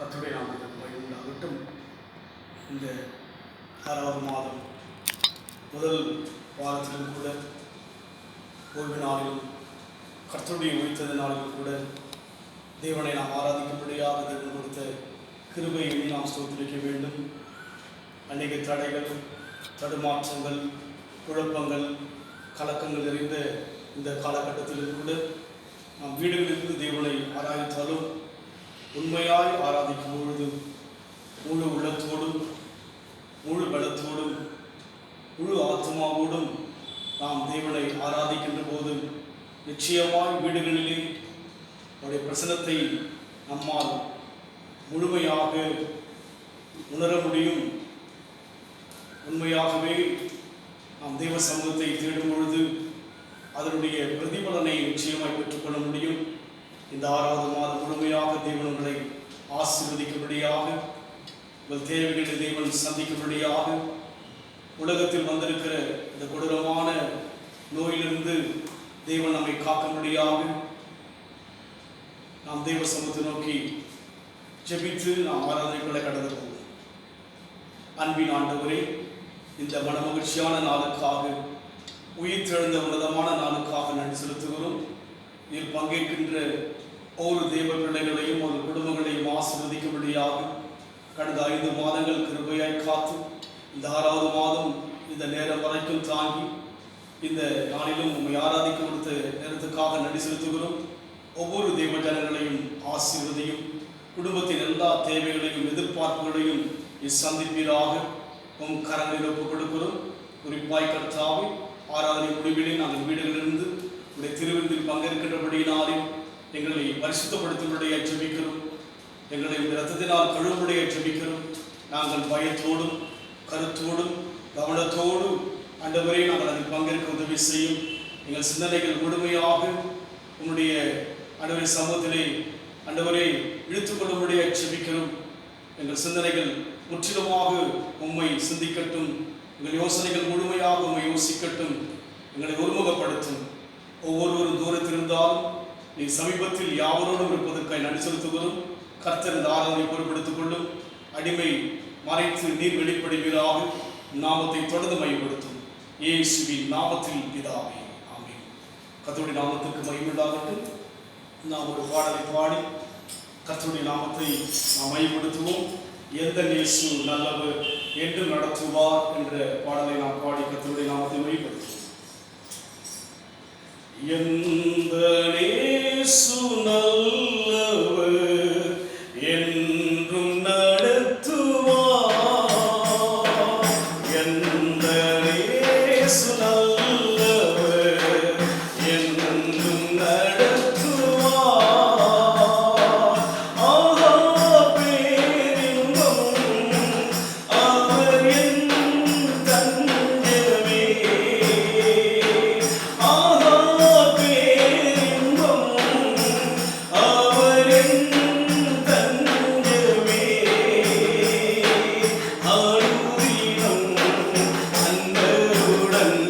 கர்த்தருடைய நாமத்துக்கு மகிமை உண்டாகட்டும். இந்த 6வது மாதம் முதல் வாரத்திலும் கூட ஓய்வு நாளிலும் கர்த்தருடைய உயிர்த்தெழுந்த நாளிலும் கூட தேவனை நாம் ஆராதிக்கும்படியாக தேவன் கொடுத்த கிருபையை நாம் ஸ்தோத்திரிக்க வேண்டும். அநேக தடைகள், தடுமாற்றங்கள், குழப்பங்கள், கலக்கங்கள் நிறைந்த இந்த காலகட்டத்திலும் கூட நாம் வீடுகளிலிருந்து தேவனை ஆராதித்தாலும் உண்மையாய் ஆராதிக்கும் பொழுது முழு உள்ளத்தோடும் முழு பலத்தோடும் முழு ஆத்மாவோடும் நாம் தேவனை ஆராதிக்கின்ற போது நிச்சயமாய் வீடுகளிலே அவருடைய பிரசன்னத்தை நம்மால் முழுமையாக உணர முடியும். உண்மையாகவே நாம் தேவ சமூகத்தை தேடும் பொழுது அதனுடைய பிரதிபலனை நிச்சயமாய் பெற்றுக்கொள்ள முடியும். இந்த 6வது மாதம் முழுமையாக தேவன் உங்களை ஆசீர்வதிக்கும்படியாக, உங்கள் தேவைகளை தேவன் சந்திக்கும்படியாக, உலகத்தில் வந்திருக்கிற இந்த கொடூரமான நோயிலிருந்து தேவன் நம்மை காக்கும்படியாக நாம் தேவ சமூகத்தை நோக்கி ஜெபித்து நாம் ஆராதனைக்குள்ளே கடந்து போவோம். அன்பின் ஆண்டவரே, இந்த மனமகிழ்ச்சியான நாளுக்காக, உயிர்த்தெழுந்த உன்னதமான நாளுக்காக நன்றி செலுத்துகிறோம். இதில் பங்கேற்கின்ற ஒவ்வொரு தேவ பிள்ளைகளையும் ஒரு குடும்பங்களையும் ஆசீர்வதிக்கும்படியாக கடந்த 5 மாதங்கள் கிருபையாய் காத்து இந்த 6வது மாதம் இந்த நேரம் வரைக்கும் தாங்கி இந்த நாளிலும் உண்மை ஆராதிக்க கொடுத்த நேரத்துக்காக நன்றி செலுத்துகிறோம். ஒவ்வொரு தேவ ஜனங்களையும் ஆசீர்வதியும், குடும்பத்தின் எல்லா தேவைகளையும் எதிர்பார்ப்புகளையும் சந்திப்பீராக உம் கரங்களில் ஒப்புக் கொடுக்கிறோம். குறிப்பாய் கர்த்தாவே, ஆராதனை முடிவிலே நாங்கள் வீடுகளிலிருந்து உடைய திருவிருந்தில் பங்கேற்கின்றபடியினாலே எங்களை பரிசுத்தப்படுத்தும்படியை ஜெபிக்கிறோம். எங்களை இரத்தத்தினால் கழுவும்படியை ஜெபிக்கிறோம். நாங்கள் பயத்தோடும் கருத்தோடும் கவனத்தோடும் ஆண்டவரே நாங்கள் அதில் பங்கேற்க உதவி செய்யும். எங்கள் சிந்தனைகள் முழுமையாக உன்னுடைய ஆண்டவரே சமூகத்திலே ஆண்டவரே இழுத்துக்கொள்ளும்படியை ஜெபிக்கிறோம். எங்கள் சிந்தனைகள் முற்றிலுமாக உம்மை சிந்திக்கட்டும். எங்கள் யோசனைகள் முழுமையாக உம்மை யோசிக்கட்டும். எங்களை ஒருமுகப்படுத்தும். ஒவ்வொருவரும் தூரத்தில் இருந்தாலும் நீ சமீபத்தில் யாவரோடும் இருப்பதற்காக நன்றி செலுத்துகிறோம். கர்த்தர் இந்த ஆராதனை பொறுப்படுத்திக் கொள்ளும். அடிமை மறைத்து நீர் வெளிப்படுவீராக. நாமத்தை தொடர்ந்து மையப்படுத்தும். இயேசுவின் நாமத்தில் பிதாவே, ஆமென். கர்த்தருடைய நாமத்துக்கு மகிமையுண்டாகட்டும். நாம் ஒரு பாடலை பாடி கர்த்தருடைய நாமத்தை நாம் மையப்படுத்துவோம். எந்த இயேசு நல்லவர் என்று நடத்துவார் என்ற பாடலை நாம் பாடி கர்த்தருடைய நாமத்தை மையப்படுத்துவோம். எந்த இயேசு நல்லவர் என்றும் நடத்துவார். எந்த இயேசு நல்லவர் என்றும் நடத்துவார். ஆஹா பேரின்பம் அவர் என் தஞ்சமே. ஆஹா பேரின்பம் அவர் என் தஞ்சமே. ஆளுதினம் அன்பருடன்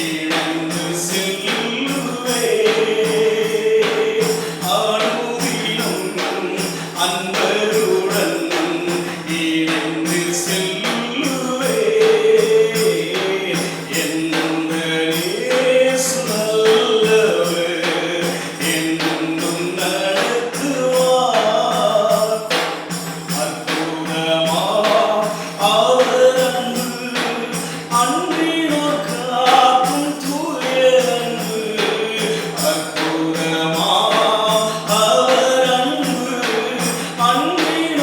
இணைந்து செல்லுவே. ஆளுதினம் அன்பருடன் இணைந்து செல்லுவே. எந்த இயேசு நல்லவர் என்றும் நடத்துவார். அற்புதமா அவர் அன்பு, அன்பினோர் காக்கும் தூய அன்பு. அற்புதமா அவர் அன்பு, அன்பினோர்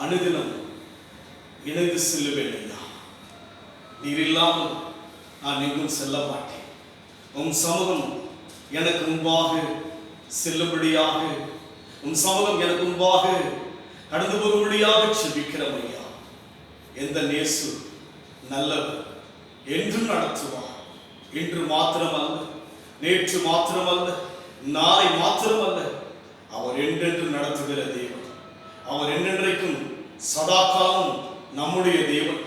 அனுதினம் இணைந்து செல்லுவேன் ஐயா. நீர் இல்லாமல் நான் எங்கும் செல்ல மாட்டேன். உம் சமூகம் எனக்கு முன்பாக செல்லும்படியாக, உம் சமூகம் எனக்கு முன்பாக கடந்து போகும்படியாக செபிக்கிறோம் ஐயா. எந்த நேசு நல்லவர், என்றும் நடத்துவார். இன்று மாத்திரமல்ல, நேற்று மாத்திரமல்ல, நாளை மாத்திரமல்ல, அவர் என்றென்று நடத்துகிற தேவன். அவர் என்றென்றைக்கும் சதா காலம் நம்முடைய தேவன்.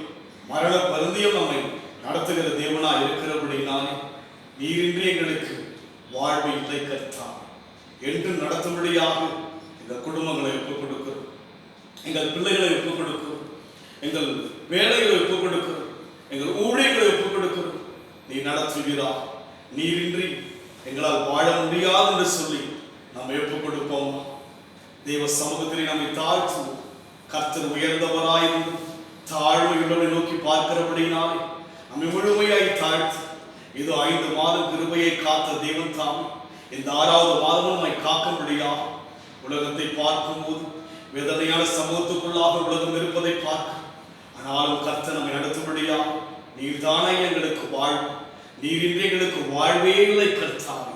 மரண பருந்தியம் நம்மை நடத்துகிற தேவனாய் இருக்கிறபடினாலே நீரின்றி எங்களுக்கு வாழ்வை இல்லை கர்த்தாவே. என்று நடத்தும்படியாக இந்த குடும்பங்களை ஒப்புக் கொடுக்கிறோம், எங்கள் பிள்ளைகளை ஒப்புக் கொடுக்கிறோம், எங்கள் வேலைகளை ஒப்புக் கொடுக்கிறோம், எங்கள் ஊழியர்களை ஒப்புக் கொடுக்கிறோம். நீ நடத்துகிறா. நீரின்றி எங்களால் வாழ முடியாது என்று சொல்லி நாம் ஒப்புக் கொடுப்போம். தேவ சமூகத்திலே நம்மை தாழ்த்துவோம். கர்த்தர் உயர்ந்தவராயிருந்து தாழ்மையுடன் நோக்கி பார்க்கிறபடினாலே நம்மை முழுமையாய் தாழ்த்து. இது 5 மாதம் கிருபையை காத்த தேவன் தாமே இந்த 6வது மாதமும் நம்மை காக்கும்படியா. உலகத்தை பார்க்கும்போது வேதனையான சமூகத்துக்குள்ளாக உலகம் இருப்பதை பார்க்க, ஆனாலும் கர்த்தர் நம்மை நடத்தும்படியா. நீர் தானே எங்களுக்கு வாழ்வு, நீரின்றி எங்களுக்கு வாழ்வே இல்லை கர்த்தாவே.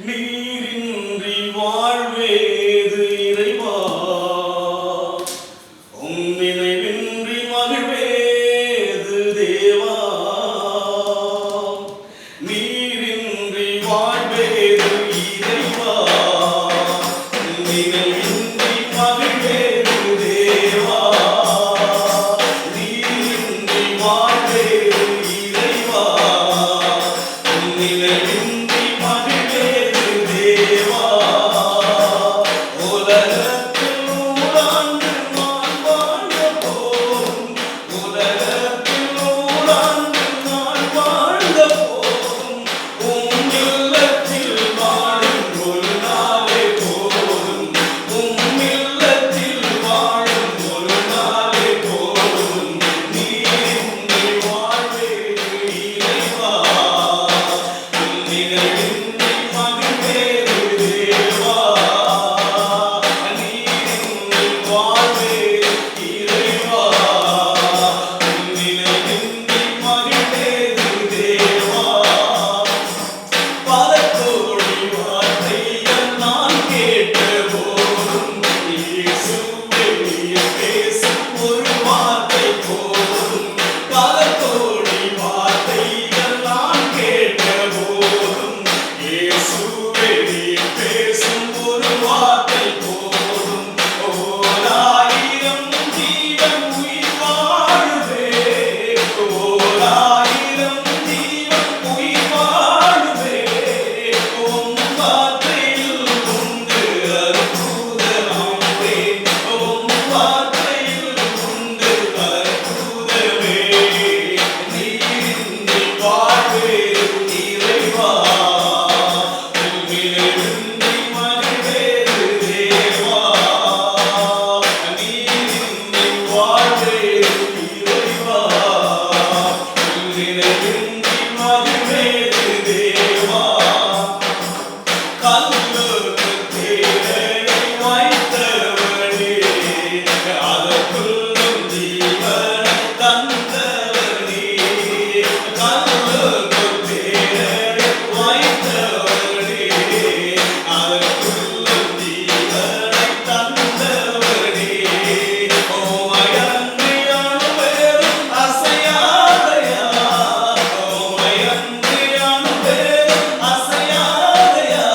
நீரின்றி வாழ்வேது இறைவா, உம் நினைவின்றி மகிழ்வேது தேவா. நீரின்றி வாழ்வேது இறைவா, நினைவின்றி மகிழ்வேது தேவா. நீரின்றி வாழ்வேது இறைவா, நினைவின்றி மகிழ்வேது தேவா. உலகத்தில் நூறாண்டு நான் வாழ்ந்த போதும், உலகத்தில் நூறாண்டு நான் வாழ்ந்த போதும், உம் இல்லத்தில் வாழும் ஒரு நாளே போதும், உம் இல்லத்தில் வாழும் ஒரு நாளே போதும். நீரின்றி வாழ்வேது இறைவா, நினைவின்றி மகிழ்வேது தேவா. நீரின்றி வாழ்வேது இறைவா, நினைவின்றி மகிழ்வேது தேவா. பல கோடி வார்த்தைகள் நான் கேட்ட போதும், இயேசுவே நீர் பேசும் ஒரு வார்த்தை போதும். பல கோடி வார்த்தைகள் நான் கேட்ட போதும், இயேசுவே நீர் பேசும் ஒரு வார்த்தை போதும். ஓராயிரம் ஜீவன் உயிர் வாழுவே, ஓராயிரம் ஜீவன் உயிர் வாழுவே. உம் வார்த்தையில் உண்டு அற்புதமே, உம் வார்த்தையில் உண்டு அற்புதமே. நீரின்றி வாழ்வேது இறைவா, நினைவின்றி மகிழ்வேது தேவா. நீரின்றி வாழ்வேது இறைவா, நினைவின்றி மகிழ்வேது தேவா. கல்லுக்கு தேரை வைத்தவனே, அதற்குள்ளும் ஜீவனை தந்தவனே. கல்லுக்கு தேரை வைத்தவனே, அதற்குள்ளும் ஜீவனை தந்தவனே. உம்மையன்றி அணுவேறும் அசையாதையா, உம்மையன்றி அணுவேறும் அசையாதையா.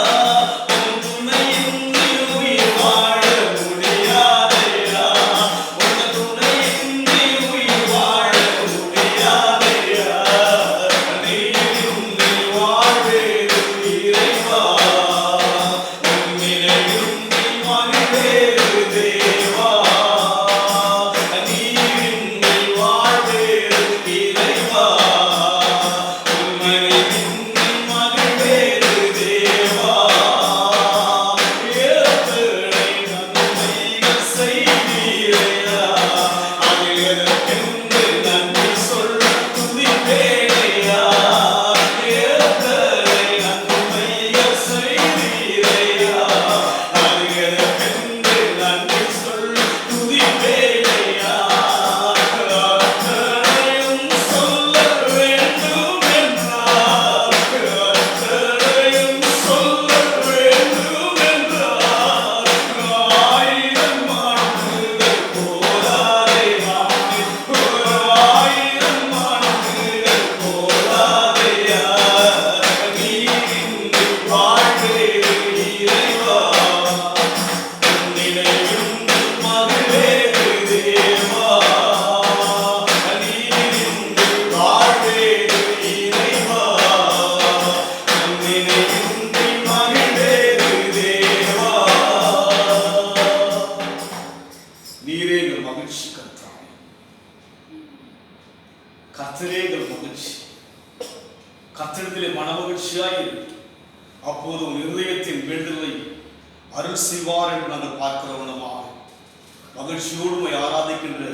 அருள் செய்வார் என்று நாங்கள் பார்க்கிறவனமாக மகிழ்ச்சியோடு ஆராதிக்கின்ற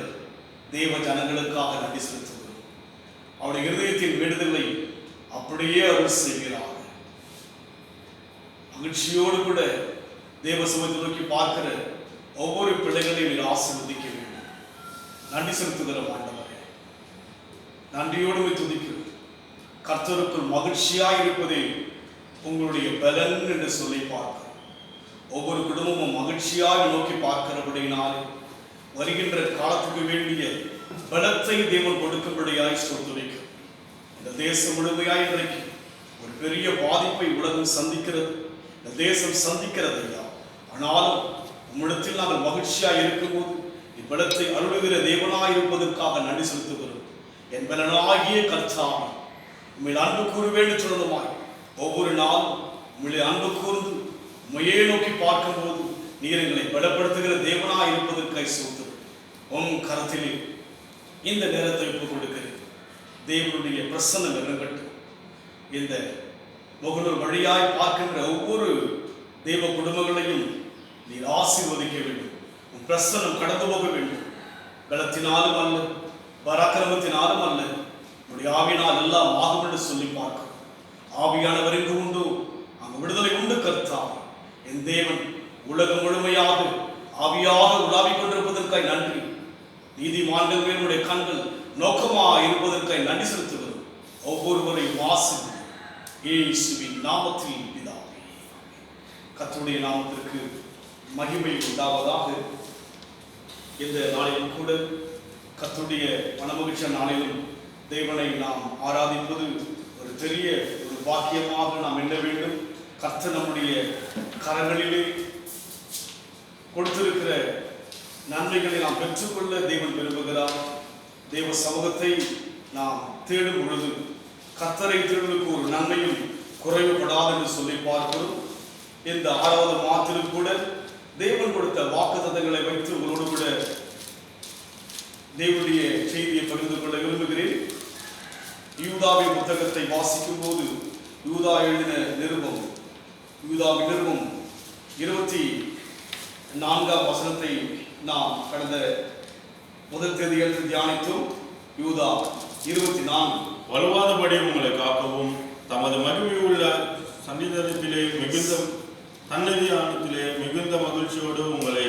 தேவ ஜனங்களுக்காக நன்றி செலுத்துகிறோம். அவருடைய இருதயத்தின் விடுதலை அப்படியே அருள் செய்கிறார். மகிழ்ச்சியோடு கூட தேவ சமூகத்தை நோக்கி பார்க்கிற ஒவ்வொரு பிள்ளைகளையும் ஆசீர்வதிக்க வேண்டும். நன்றி செலுத்துகிறோம் ஆண்டவரே, நன்றியோடு துதிக்கிறோம். கர்த்தருக்குள் மகிழ்ச்சியாய் இருப்பதே உங்களுடைய பலன் என்று சொல்லி பார்க்கிறோம். ஒவ்வொரு குடும்பமும் மகிழ்ச்சியாக நோக்கி பார்க்கிறபடினாலே வருகின்ற காலத்துக்கு வேண்டிய பலத்தை தேவன் கொடுக்கும்படியாய் ஸ்தோத்திரிக்கிறோம். இந்த தேசம் முழுமையாய் இன்றைக்கு ஒரு பெரிய பாதிப்பை உலகம் சந்திக்கிறது, இந்த தேசம் சந்திக்கிறது ஐயா. ஆனாலும் உம்மிடத்தில் நாங்கள் மகிழ்ச்சியாய் இருக்கும்போது இப்பலத்தை அருளுகிற தேவனாய் இருப்பதற்காக நன்றி செலுத்துகிறோம். என் பலனாகிய கர்த்தாவே, உம்மில் அன்பு கூறுவேன் என்று சொன்னதுமாய் ஒவ்வொரு நாளும் உம்மில் அன்பு கூர்ந்து உம்மையே நோக்கி பார்க்கும்போது நீர் எங்களை பலப்படுத்துகிற தேவனாய் இருப்பதற்காக ஸ்தோத்திரம். உம் கரத்திலே இந்த நேரத்தை ஒப்புக் கொடுக்கிறேன். தேவனுடைய பிரசன்னம் இறங்கட்டும். இந்த முகநூல் வழியாய் பார்க்கின்ற ஒவ்வொரு தேவ குடும்பங்களையும் நீர் ஆசீர்வதிக்க வேண்டும். உன் பிரசன்னம் கடந்து போக வேண்டும். பலத்தினாலும் அல்ல, பராக்கிரமத்தினாலும் அல்ல, உன்னுடைய ஆவியினால் எல்லாம் ஆகும் என்று சொல்லி பார்க்கிறோம். ஆவியானவர் எங்கு உண்டு அங்கு விடுதலை உண்டு கர்த்தாவே. என் தேவன் உலகம் முழுமையாக ஆவியாக உலாவிக் கொண்டிருப்பதற்காய் நன்றி. நீதிமான்கள் மேலுடைய கண்கள் நோக்கமாக இருப்பதற்காய் நன்றி செலுத்துகிறோம். ஒவ்வொருவரையும் ஆசீர்வதியும் இயேசுவின் நாமத்தில் பிதாவே. கர்த்தருடைய நாமத்திற்கு மகிமை உண்டாவதாக. இந்த நாளிலும் கூட கர்த்தருடைய மனமகிழ்ச்சிய நாளிலும் தேவனை நாம் ஆராதிப்பது ஒரு பெரிய ஒரு பாக்கியமாக நாம் எண்ண வேண்டும். கர்த்தர் நம்முடைய கரங்களிலே கொடுத்திருக்கிற நன்மைகளை நாம் பெற்றுக்கொள்ள தேவன் விரும்புகிறார். தேவ சமூகத்தை நாம் தேடும் பொழுது கர்த்தரை தேடுவதற்கு ஒரு நன்மையும் குறைவுபடாது என்று சொல்லி பார்க்கிறோம். இந்த 6வது மாதத்திலும் கூட தேவன் கொடுத்த வாக்குத்தத்தங்களை வைத்து உங்களோடு கூட தேவனுடைய செய்தியை பகிர்ந்து கொள்ள விரும்புகிறேன். யூதாவின் புத்தகத்தை வாசிக்கும் போது யூதா எழுதின நிருபம், யூதாவின் நிருபம் 24ஆம் வசனத்தை நாம் கடந்த முதல் தேதியில் தியானித்தோம். யூதா 24. வலுவாதபடி உங்களை காக்கவும் தமது மகிமை உள்ள சன்னிதானத்திலே மிகுந்த சந்நிதியானத்திலே மிகுந்த மகிழ்ச்சியோடு உங்களை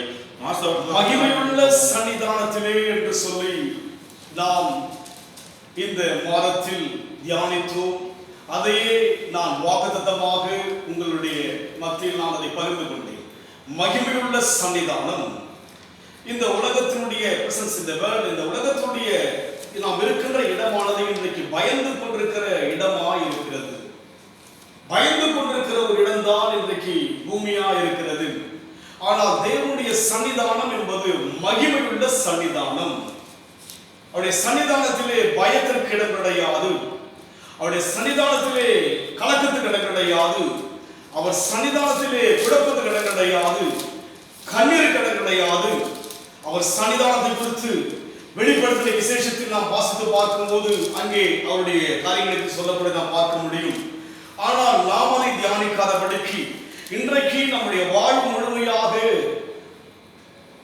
மகிமையுள்ள சன்னிதானத்திலே என்று சொல்லி நாம் இந்த மாதத்தில் தியானித்தோம். அதையே நான் வாக்குத்தத்தமாக உங்களுடைய மத்தியில் நான் அதை பகிர்ந்து கொண்டேன். மகிமையுள்ள சன்னிதானம், இந்த உலகத்தினுடைய பிரசன்ஸ், இந்த வேர்ல்ட், இந்த உலகத்தினுடைய நாம் இருக்கின்ற இடமானது இன்றைக்கு பயந்து கொண்டிருக்கிற இடமாய் இருக்கிறது. பயந்து கொண்டிருக்கிற ஒரு இடம்தான் இன்றைக்கு பூமியா இருக்கிறது. ஆனால் தேவனுடைய சன்னிதானம் என்பது மகிமையுள்ள சன்னிதானம். அவருடைய சன்னிதானத்திலே பயத்திற்கு இடம் கிடையாது. அவருடைய சன்னிதானத்திலே கலக்கத்துக்கு இடம் கிடையாது. அவர் சன்னிதானத்திலே குழப்பத்துக்கு இடம் கிடையாது. கண்ணீருக்கு இடம் கிடையாது. அவர் சன்னிதானத்தை குறித்து வெளிப்படுத்தின விசேஷத்தில் நாம் வாசித்து பார்க்கும்போது அங்கே அவருடைய காரியங்களுக்கு சொல்லப்பட நாம் பார்க்க முடியும். ஆனால் நாம் அதை தியானிக்காதபடிக்கு இன்றைக்கு நம்முடைய வாழ்வு முழுமையாக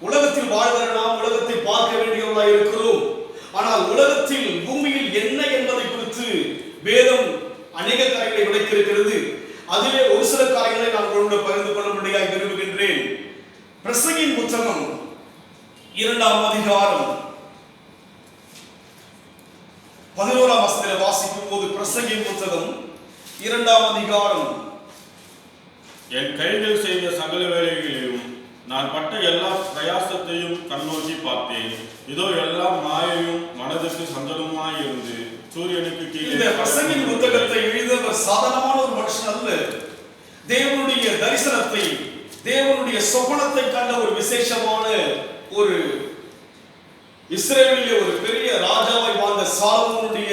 உலகத்தில் வாழ்கிற நாம் உலகத்தை பார்க்க வேண்டியவர்களாக இருக்கிறோம். ஆனால் உலகத்தில் பூமியில் என்ன என்பதை குறித்து வேதம் அநேக காரியங்களை விளக்கியிருக்கிறது. அதிலே ஒரு சில காரியங்களை நான் உங்களோடு பகிர்ந்து கொள்ளும்படியாக விரும்புகின்றேன். பிரசங்கியின் புத்தகம் 2ஆம் அதிகாரம் 11ஆம் வசனத்தில் வாசிக்கும் போது, பிரசங்கியின் புத்தகம் 2ஆம் அதிகாரம், என் கைகள் செய்த சகல வேலைகளிலும் நான் பட்ட எல்லா பிரயாசத்தையும் கண்ணோக்கி பார்த்தேன். இதோ எல்லாம் மாயையும் மனதுக்கு சஞ்சலமாய் இருந்து சூரியனுக்கு கீழே. இந்த பிரசங்கியின் புத்தகத்தை எழுதியவர் சாதாரணமான ஒரு மனுஷன் அல்ல. தேவனுடைய தரிசனத்தை, தேவனுடைய சொப்பனத்தை கண்ட ஒரு விசேஷமான ஒரு இஸ்ரவேலிலே ஒரு பெரிய ராஜாவை வாழ்ந்த சாலமோனுடைய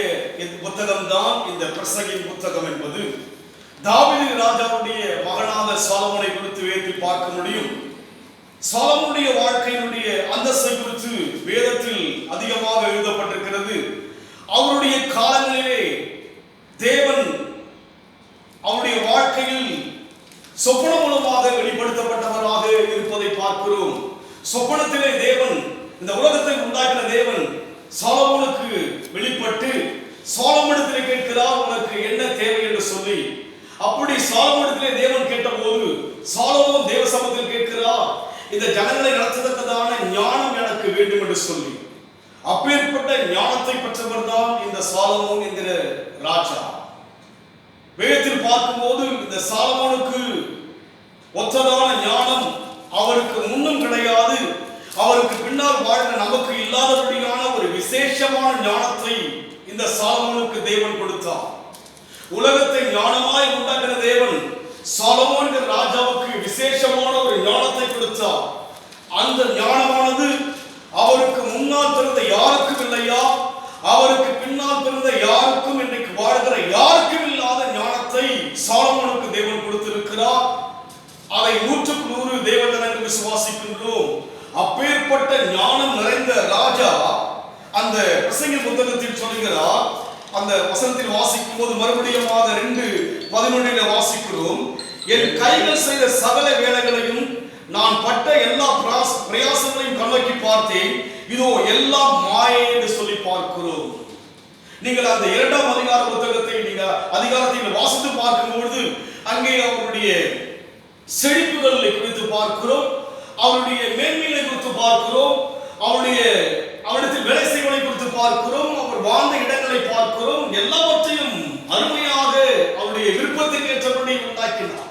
புத்தகம் தான் இந்த பிரசங்கியின் புத்தகம் என்பது. தாவீது ராஜாவுடைய மகனான சாலமோனை குறித்து வேதத்தில் பார்க்க முடியும். சாலமோனுடைய வாழ்க்கையினுடைய அந்தஸ்தை குறித்து வேதத்தில் அதிகமாக எழுதப்பட்டிருக்கிறது. அவருடைய காலங்களிலே தேவன் அவருடைய வாழ்க்கையில் சொப்பனம் மூலமாக வெளிப்படுத்தப்பட்டவராக இருப்பதை பார்க்கிறோம். சொப்பனத்திலே தேவன், இந்த உலகத்தை உண்டாக்கின தேவன் சாலமோனுக்கு வெளிப்பட்டு சாலமோனிடத்திலே கேட்கிறார், உனக்கு என்ன தேவை என்று சொல்லி. அப்படி சாலமோனிடத்திலே தேவன் கேட்டபோது சாலமோன் தேவ சமூகத்தில் கேட்கிறார், இந்த ஜனங்களை நடத்துவதற்கான ஞானம் எனக்கு வேண்டும் என்று சொல்லி. அப்பேற்பட்ட ஞானத்தை பெற்றவர் தான் இந்த சாலமோன் என்கிற ராஜா. வேதத்தில் பார்க்கும்போது இந்த சாலமோனுக்கு ஒத்ததான ஞானம் அவருக்கு முன்னும் கிடையாது. அவருக்கு பின்னால் வாழ்ந்த நமக்கு இல்லாதபடியான ஒரு விசேஷமான ஞானத்தை இந்த சாலமோனுக்கு தேவன் கொடுத்தார். உலகத்தை ஞானமாய் உண்டாக்கின தேவன் சாலமோன் ராஜாவுக்கு விசேஷமான ஒரு ஞானத்தை கொடுத்தார். அந்த ஞானமானது அவருக்கு முன்னால் பிறந்த யாருக்கும் இல்லையா, அவருக்கு பின்னால் பிறந்த யாருக்கும், இன்றைக்கு வாழ்கிற யாருக்கும் இல்லாத ஞானத்தை சாலமோனுக்கு தேவன் கொடுத்திருக்கிறார். அதை 100% தேவன் விசுவாசிக்கின்றோம். அப்பேற்பட்ட ஞானம் நிறைந்த ராஜா அந்த பிரசங்கி புத்தகத்தில் சொல்கிறார். அந்த வசனத்தில் வாசிக்கும் போது மறுபடியும் 2:11 வாசிக்கிறோம், என் கைகள் செய்த சகல வேலைகளையும் நான் பட்ட எல்லா பிரயாசங்களையும் கண்ணோக்கி பார்த்தேன், இதோ எல்லாம் மாயை என்று சொல்லி பார்க்கிறோம். நீங்கள் அந்த 2ஆம் அதிகார புத்தகத்தை அதிகாரத்தை வாசித்து பார்க்கும்போது அங்கே அவருடைய செழிப்புகளை குறித்து பார்க்கிறோம், அவருடைய மேன்மையை குறித்து பார்க்கிறோம், அவரிடத்தில் வேலை செய்வதை குறித்து பார்க்கிறோம், அவர் வாழ்ந்த இடங்களை பார்க்கிறோம். எல்லாவற்றையும் அருமையாக அவருடைய விருப்பத்துக்கு ஏற்றபடி உண்டாக்கினார்.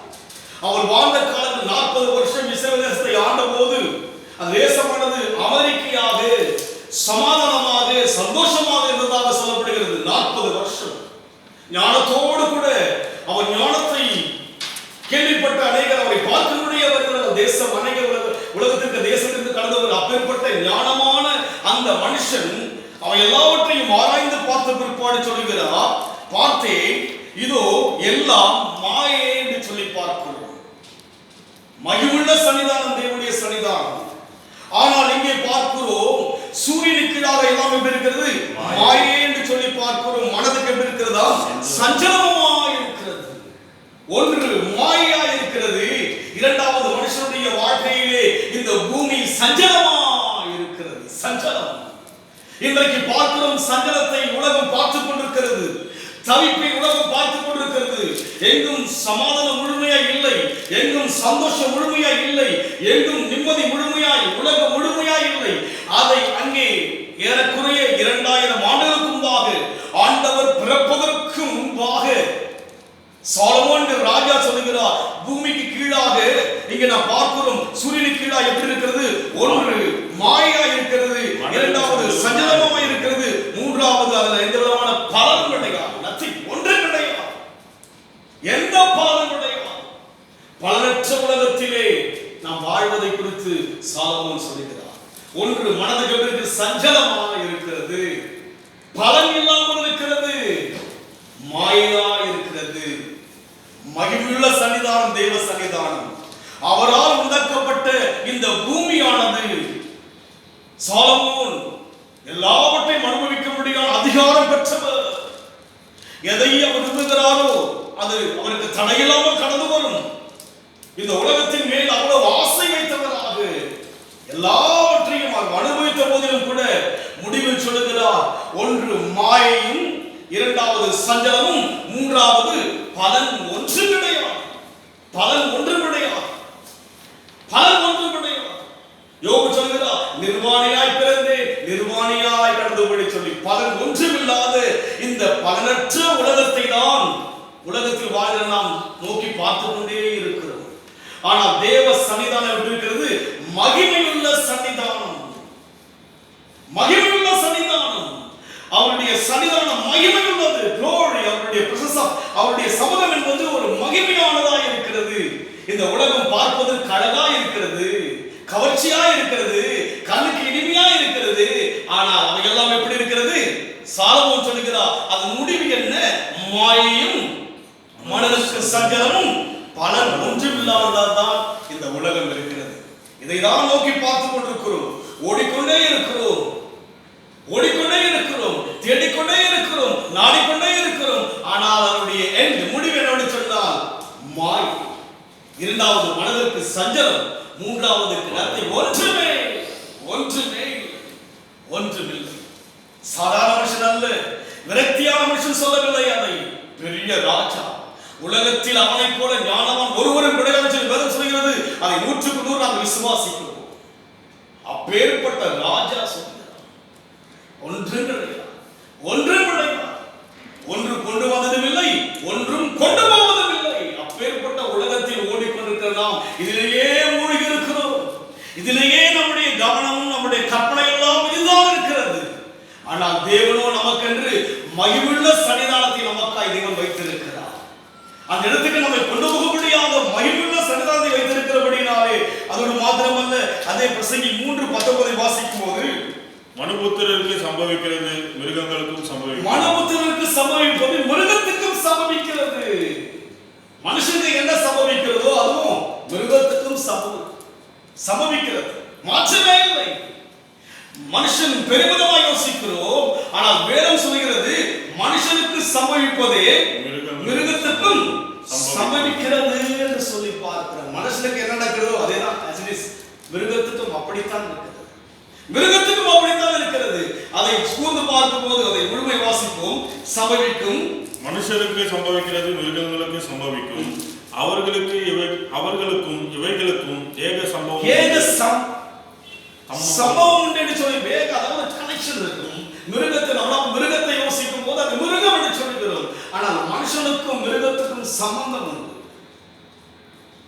அவர் வாழ்ந்த காலத்தில் 40 வருஷம் இஸ்ரவேல் தேசத்தை ஆண்ட போது அந்த தேசமானது அமெரிக்கையாக சமாதானமாக சந்தோஷமாக இருந்ததாக சொல்லப்படுகிறது. 40 வருஷம் ஞானத்தோடு கூட அவர் ஞானத்தை கேள்விப்பட்ட அநேகர் அவரை பார்க்கக்கூடியவர்கள் தேசம் அநேக உலகத்திற்கு தேசத்திற்கு கடந்தவர். அப்பேற்பட்ட ஞானமான அந்த மனுஷன் அவன் எல்லாவற்றையும் ஆராய்ந்து பார்த்த பிற்பாடு சொல்லுகிறார், பார்த்தேன் இதோ எல்லாம் மாயை என்று சொல்லி பார்க்கிறோம். மகிமுள்ள சன்னிதானம் தேவனுடைய சன்னிதானம். ஆனால் இங்கே பார்க்கிறோம் சூரியனுக்கு கீழாக எல்லாம் எப்படி இருக்கிறது, மாயை என்று சொல்லி பார்க்கிறோம். மனதுக்கு எப்படி இருக்கிறதா, சஞ்சலமா இருக்கிறது. ஒன்று மாயா இருக்கிறது, இரண்டாவது மனுஷனுடைய வாழ்க்கையிலே இந்த பூமி சஞ்சலமா இருக்கிறது. சஞ்சலம் இன்றைக்கு பார்க்கிறோம். சஞ்சலத்தை உலகம் பார்த்துக் கொண்டிருக்கிறது, தவிப்பை உலகம் பார்த்துக் கொண்டிருக்கிறது. எங்கும் சமாதானம் முழுமையாய் இல்லை, எங்கும் சந்தோஷம் முழுமையாய் இல்லை, எங்கும் நிம்மதி முழுமையாய் உலகம் முழுமையாய் இல்லை. அதை அங்கே ஏறக்குறைய 2000 ஆண்டுகளுக்கு முன்பாக ஆண்டவர் பிறப்பதற்கு முன்பாக சாலமோன் ராஜா சொல்லுகிறார், பூமிக்கு கீழாக இங்க நான் பார்க்கிறோம் சூரியனுக்கு கீழாக எப்படி இருக்கிறது, ஒன்று மாயா இருக்கிறது, இரண்டாவது சஞ்சலமா இருக்கிறது, மூன்றாவது அதுல எந்த விதமான பலன் கிடையாது. ஒன்று கிடையாது, எந்த பலனும் கிடையாது. பலனற்ற உலகத்திலே நாம் வாழ்வதை குறித்து சாலமோன் சொல்லுகிறார். ஒன்று மனதுக்கு சஞ்சலமா இருக்கிறது, பலன் இல்லாமல் இருக்கிறது, மாயா இருக்கிறது. மகிமையுள்ள சன்னிதானம் தேவ சன்னிதானம். அவரால் உண்டாக்கப்பட்ட இந்த பூமியானது சாலமோன் எல்லாவற்றையும் அனுபவிக்க முடியாத அதிகாரம் பெற்றவர். எதை அவர் விரும்புகிறாரோ அது அவருக்கு தடையில்லாமல் கடந்து வரும். இந்த உலகத்தின் மேல் அவ்வளவு ஆசை வைத்தவராக எல்லாவற்றையும் அவர் அனுபவித்த போதிலும் கூட முடிவில் சொல்லுகிறார், ஒன்று மாயையும், இரண்டாவது சஞ்சலமும், மூன்றாவது பலன் ஒன்று கிடையாது. பலன் ஒன்று கிடையாது, பலன் ஒன்று கிடையாது. யோபு சொல்கிறார், நிர்வாணியாய் பிறந்தேன் நிர்வாணியாய் கடந்துபடி சொல்லி பலன் ஒன்றுமில்லாத இந்த பலனற்ற உலகத்தை தான் உலகத்தில் வாழ்கிற நாம் நோக்கி பார்த்து கொண்டே இருக்கிறோம். ஆனால் தேவ சன்னிதானம் எப்படி இருக்கிறது, மகிமையுள்ள சன்னிதானம். மகிமையுள்ள சன்னிதானம், அவருடைய சன்னிதானம் மகிமை உள்ளது. glory, அவருடைய பிரசன்னம், அவருடைய சமூகம் என்பது ஒரு மகிமையானதாக இருக்கிறது. இந்த உலகம் பார்ப்பதற்கு அழகா இருக்கிறது, கவர்ச்சியா இருக்கிறது, கண்ணுக்கு இனிமையா இருக்கிறது. ஆனால் அவை எல்லாம் எப்படி இருக்கிறது, சாலமோன் சொல்லுகிறார், அது முடிவு என்ன, மாயையும் மனதுக்கு சஞ்சலமும் பலன் ஒன்றுமில்லாததான் இந்த உலகம் இருக்கிறது. இதை தான் நோக்கி பார்த்துக் கொண்டிருக்கிறோம், ஓடிக்கொண்டே இருக்கிறோம், ஓடிக்கொண்டே இருக்கிறோம், தேடிக்கொண்டே இருக்கிறோம், நாடிக்கொண்டே இருக்கிறோம். ஆனால் அதனுடைய முடிவு என்னோடு சொன்னால் மாய். இரண்டாவது மனதிற்கு சஞ்சலம், மூன்றாவது கிடத்தை ஒன்றுமே ஒன்றுமே ஒன்றுமில்லை. சாதாரண மனுஷன் அல்ல, விரக்தியான மனுஷன் சொல்லவில்லை அதை. பெரிய ராஜா, உலகத்தில் அவனை போல ஞானவான் ஒருவரும் கிடையாது சொல்லி வேதம் சொல்கிறது. அதை 100க்கு 100 நாம் விசுவாசிக்கிறோம். அப்பேற்பட்ட ராஜா சொல்கிறார், ஒன்றும் கிடையாது, ஒன்றும் கிடையாது, ஒன்று கொண்டு வந்ததும் இல்லை, ஒன்றும் கொண்டு போவதும் இல்லை. அப்பேற்பட்ட உலகத்தில் ஓடிக்கொண்டிருக்கிற நாம் இதிலேயே மூழ்கி இருக்கிறோம். இதிலேயே நம்முடைய கவனமும் நம்முடைய கற்பனை எல்லாம் இதுதான் இருக்கிறது. ஆனால் தேவனோ நமக்கென்று மகிமுள்ள சன்னிதானத்தை நமக்காய் தேவன் வைத்திருக்கிறார். அந்த இடத்துக்கு நம்மை கொண்டு போகக்கூடியாக மகிமுள்ள சன்னிதானத்தை வைத்திருக்கிறபடினாலே அதோடு மாத்திரமல்ல, அதே பிரசங்கி 3:19 வாசிக்கும் போது, மனுபுத்திரருக்கு சம்பவிக்கிறது மிருகங்களுக்கும் சம்பவிக்கிறது. மனுபுத்திரருக்கு சம்பவிப்பது மிருகத்துக்கும் சம்பவிக்கிறது. மனுஷனுக்கு என்ன சம்பவிக்கிறதோ அதுவும் மிருகத்துக்கும் சம்பவிக்கிறது. மாற்றமே இல்லை. மனுஷன் பெருமிதமாக யோசிக்கிறோம், ஆனால் வேதம் சொல்கிறது மனுஷனுக்கு சம்பவிப்பதே மிருகத்துக்கும் சம்பவிக்கிறது என்று சொல்லி பார்க்கிறோம். மனுஷனுக்கு என்ன நடக்கிறதோ அதேதான் மிருகத்துக்கும் அப்படித்தான் இருக்கிறது. மிருகத்துக்கும் அப்படித்தான் இருக்கிறது. அதை கூர்ந்து பார்க்கும் போது அதை முழுமை வாசிப்போம். சம்பவிக்கும், மனுஷருக்கு சம்பவிக்கிறது மிருகங்களுக்கு சம்பவிக்கும், அவர்களுக்கும் இவைகளுக்கும் ஏக சம்பவம் சம்பவம் என்று சொல்லி வேக அதாவது கனெக்ஷன் இருக்கும். மிருகத்தை யோசிக்கும் போது அது மிருகம் என்று சொல்லுகிறோம். ஆனால் மனுஷனுக்கும் மிருகத்துக்கும் சம்பந்தம் உண்டு.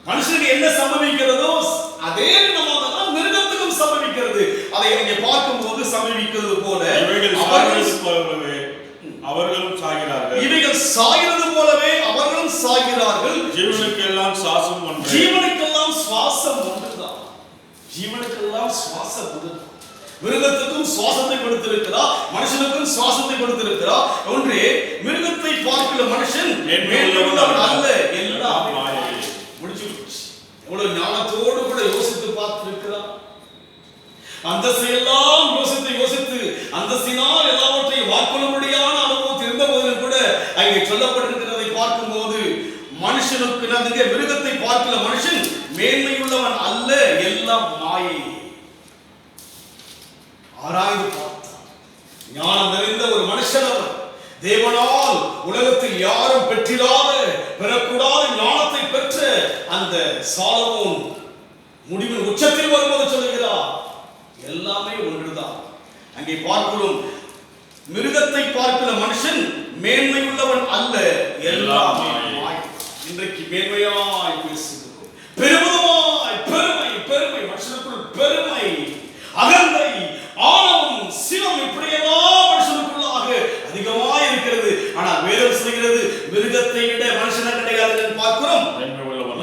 மனுஷனுக்கு என்ன சம்பவிக்கிறதோ அதே விதமாக தான் மிருகத்துக்கும் சம்பவிக்கிறது. அதை இங்கே பார்க்கும் போது சம்பவிக்கிறது போல அவர்களும் சாகிறார்கள். இவைகள் சாகிறது போலவே அவர்களும் சாகிறார்கள். ஜீவனுக்கெல்லாம் சுவாசம் ஒன்று, ஜீவனுக்கெல்லாம் சுவாசம் ஒன்றுதான். ஜீவனுக்கெல்லாம் சுவாசம் ஒன்றுதான். மிருகத்துக்கும் சுவாசத்தை கொடுத்திருக்கிறார், மனுஷனுக்கும் சுவாசத்தை கொடுத்திருக்கிறார். ஒன்றே மிருகத்தை பார்க்கிற மனுஷன் மேன்மையுள்ளவன் அல்ல, எல்லாம் முடிச்சு எவ்வளவு ஞானத்தோடு கூட யோசித்து பார்த்திருக்கிறார். அந்தஸ்தையெல்லாம் யோசித்து அந்தஸ்தினால் எல்லாவற்றையும் வாக்குறும்படியான அனுபவத்தில் இருந்த போதிலும் கூட அங்கே சொல்லப்பட்டிருக்கிறதை பார்க்கும் போது மனுஷனுக்கு மிருகத்தை பார்க்கிற மனுஷன் மேன்மையுள்ளவன் அல்ல, எல்லாம் மாயை. ஆராய்ந்து பார்த்தான். ஞானம் நிறைந்த ஒரு மனுஷன் அவர். தேவனால் உலகத்தில் யாரும் பெறக்கூடாத ஞானத்தை பெற்ற அந்த சாலமோன் முடிவின் உச்சத்தில் வரும்போது சொல்லுகிறார், எல்லாமே ஒன்றுதான். அங்கே பார்க்கிறோம், மிருகத்தை பார்க்கிற மனுஷன் மேன்மையுள்ளவன் அல்ல, எல்லாமே மாயை. இன்றைக்கு மேன்மையாய் பேசுகிறோம், பெருமிதமாய் பெருமை மனுஷனுக்குள் பெருமை, அகந்தை, ஆணவம், சினம் இப்படியெல்லாம் மனுஷனுக்குள்ளாக அதிகமாக இருக்கிறது. ஆனால் வேதம் சொல்கிறது மிருகத்தை விட மனுஷனை கிடையாது பார்க்கிறோம்,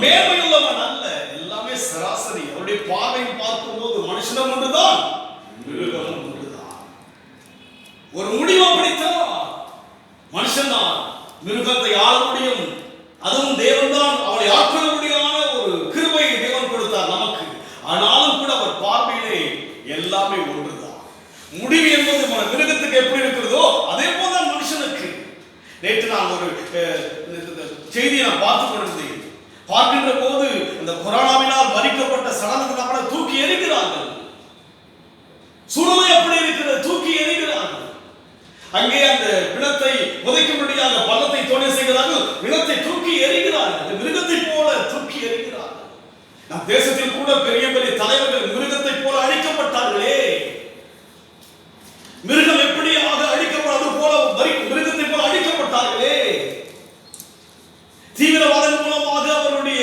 மேன்மையுள்ளவன் அல்ல, எல்லாமே சராசரி. அவருடைய பார்வையை பார்க்கும் போது மனுஷனும் ஒன்றுதான், மிருகமும் ஒன்றுதான். ஒரு முடிவு அப்படித்தான். மனுஷன் தான் மிருகத்தை ஆள முடியும், அதுவும் தேவன் தான் அவனை ஆட்கொள்ள முடியாத ஒரு கிருபையை தேவன் கொடுத்தார் நமக்கு. ஆனாலும் கூட அவர் பார்வையிலே எல்லாமே ஒன்றுதான். முடிவு என்பது மிருகத்துக்கு எப்படி இருக்கிறதோ அதே போலதான் மனுஷனுக்கு. நேற்று நான் ஒரு செய்தியை நான் பார்த்துக் கொண்டிருந்தேன். பார்க்கின்ற போது இந்த கொரோனாவினால் மறிக்கப்பட்ட சடலத்தை தூக்கி எறிகிறார்கள். சூழ்நிலை அப்படி இருக்கிறது, தூக்கி எறிகிறார்கள். அங்கே அந்த பிணத்தை புதைக்கும்படியாக பள்ளத்தை தோண்டி செய்கிறார்கள், பிணத்தை தூக்கி எறிகிறார்கள், மிருகத்தை போல தூக்கி எறிகிறார்கள். நம் தேசத்தில் கூட பெரிய பெரிய தலைவர்கள் மிருகத்தை போல அழிக்கப்பட்டார்களே. மிருகம் எப்படியாக அழிக்கப்படாது போல மிருகத்தை போல அழிக்கப்பட்டார்களே. தீவிரவாதம் மூலமாக அவருடைய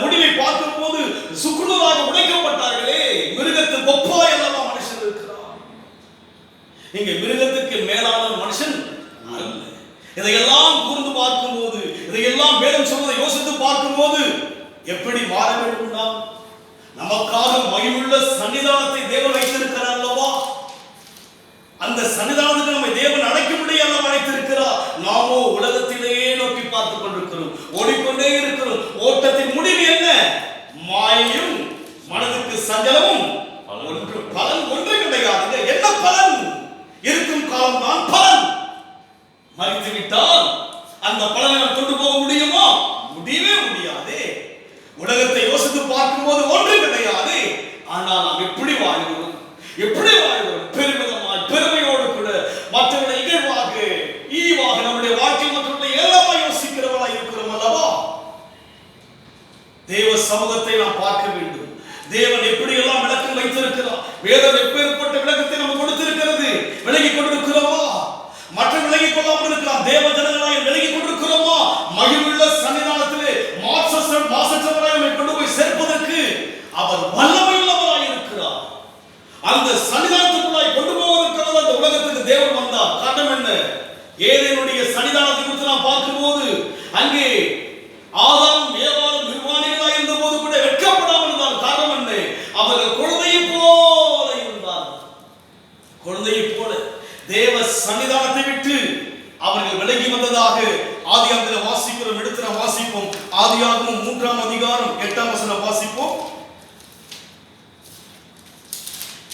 முடிவை பார்க்கும் போது சுக்குநூறாக உடைக்கப்பட்டார்களே. மிருகத்துக்கு ஒப்பாய் அல்லவா மனுஷன் இருக்கிறார். இங்கே மிருகத்துக்கு மேலான மனுஷன் அல்ல. இதையெல்லாம் கூர்ந்து பார்க்கும் போது, இதையெல்லாம் வேதம் சொல்வதை யோசித்து பார்க்கும் போது எப்படி மாற வேண்டும்? நாம் நமக்காக மகிமுள்ள சன்னிதானத்தை தேவன் வைத்திருக்கிறார் அல்லவா? அந்த சன்னிதானத்துக்கு நம்மை தேவன் அழைக்கும்படியாக அழைத்திருக்கிறார். நாமோ உலகத்திலேயே நோக்கி பார்த்துக் கொண்டிருக்கிறோம், ஓடிக்கொண்டே இருக்கிறோம். ஓட்டத்தின் முடிவு என்ன? மாயையும் மனதுக்கு சஞ்சலமும். பலன் ஒன்று கிடையாது. என்ன பலன்? இருக்கும் காலம் தான் பலன். மறித்து விட்டால் அந்த பலனை கொண்டு போக முடியுமா? முடியவே முடியாதே. உலகத்தில் எப்படி வாழ்கிறோம்? பெருமிதமாய், பெருமையோடு கூட மற்றவர்களை இகழ்வாக, ஈவாக நம்முடைய வாழ்க்கை மற்றவர்களை எல்லாமா யோசிக்கிறவர்களாய் இருக்கிறோம் அல்லவா? தேவ சமூகத்தை நாம் பார்க்க வேண்டும். தேவன் எப்படி எல்லாம் விளக்கம் வைத்திருக்கிறார், வேதம் எப்பேற்பட்ட விளக்கத்தை நம்ம கொடுத்திருக்கிறது. விலகி கொண்டிருக்கிறோமா? மற்ற விலகி கொள்ளாமல் இருக்கலாம். தேவ ஜனங்களாய் விலகி கொண்டிருக்கிறோமா? மகிழ்வுள்ள சன்னிதானத்திலே மாசற்றவராய் நம்மை கொண்டு போய் சேர்ப்பதற்கு அவர் வல்லமையுள்ளவராய் இருக்கிறார். அந்த சன்னிதானத்துக்குள்ளாய் கொண்டு போவதற்காக அந்த உலகத்துக்கு தேவன் வந்தார். காரணம் என்ன? ஏதேனுடைய சன்னிதானத்தை குறித்து நாம் பார்க்கும்போது அங்கே ஆதாம் ஏவாளும் நிர்வாணிகளாய் இருந்த போது கூட வெட்கப்படாமல் இருந்தார். காரணம் என்ன? அவர்கள் குழந்தையை போல இருந்தார். குழந்தையை போல தேவ சன்னிதானத்தை விட்டு அவர்கள் விலகி வந்ததாக ஆதியாகமத்தில் வாசிக்கிறோம். எடுத்து நாம் வாசிப்போம். ஆதியாகமம் 3ஆம் அதிகாரம் 8ஆம் வசனம் வாசிப்போம்.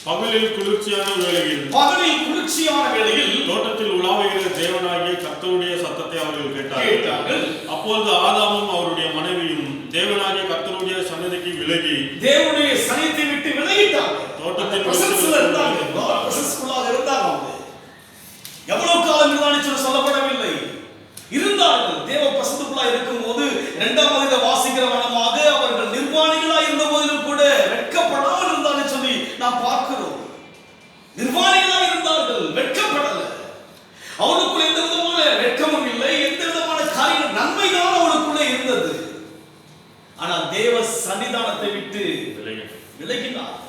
பகலில் குளிர்ச்சியான வேளையில் தோட்டத்தில் உலாவுகிற தேவனாகிய கர்த்தருடைய சத்தத்தை அவர்கள் கேட்டார்கள். அப்பொழுது ஆதாமும் அவருடைய மனைவியும் தேவனாகிய கர்த்தருடைய சன்னதிக்கு விலகி தேவனுடைய சன்னதியை விட்டு விலகிட்டாங்க. தோட்டத்தில் இருந்தாங்க. எவ்வளவு காலம் இருந்தாலும் சொல்லப்படவில்லை. இருந்தார்கள். தேவ பிரசன்னத்துக்குள்ளாய் இருக்கும் போது 2ஆம் அதிகாரம் வாசிக்கிற வண்ணமாக அவர்கள் நிர்வாணிகளாய் இருந்த போதிலும் கூட வெட்கப்படாமல் இருந்தாலும் சொல்லி நாம் பார்க்கிறோம். நிர்வாணிகளாய் இருந்தார்கள், வெட்கப்படல. அவனுக்குள்ள எந்த விதமான வெட்கமும் இல்லை, எந்த விதமான காரியம் நன்மைதான் அவனுக்குள்ளே இருந்தது. ஆனால் தேவ சன்னிதானத்தை விட்டு விலகினார்.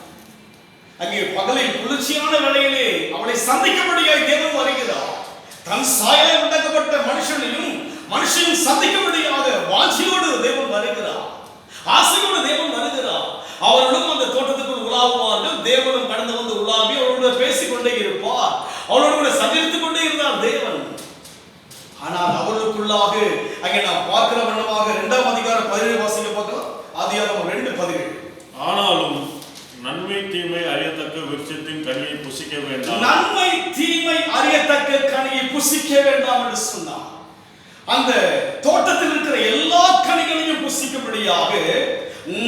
அங்கே பகலில் குளிர்ச்சியான வேளையிலே அவளை சந்திக்கும்படியாய் தேவன் வருகிறார். தன் சாயலாய் உண்டாக்கப்பட்ட மனுஷனையும் சந்திக்கும்படியாக வாஞ்சியோடு தேவன் வருகிறார். ஆசையோடு தேவன் வருகிறார். அவர்களும் அந்த தோட்டத்துக்குள் உலாவுவார்கள். தேவனும் கடந்து வந்து உலாவி அவரோடு பேசிக் கொண்டே இருப்பார். அவரோடு கூட சந்தித்துக் கொண்டே இருந்தார் தேவன். ஆனால் அவர்களுக்குள்ளாக அங்கே நாம் பார்க்கிற வண்ணமாக 2ஆம் அதிகாரம் 17 வாசிக்க பார்க்கலாம். ஆதியாகமம் 2:17. ஆனாலும் நன்மை தீமை அறியத்தக்க விருட்சத்தின் கனியை புசிக்க வேண்டாம். நன்மை தீமை அறியத்தக்க கனியை புசிக்க வேண்டாம் என்று சொன்னார். அந்த தோட்டத்தில் இருக்கிற எல்லா கனிகளையும் புசிக்கும்படியாக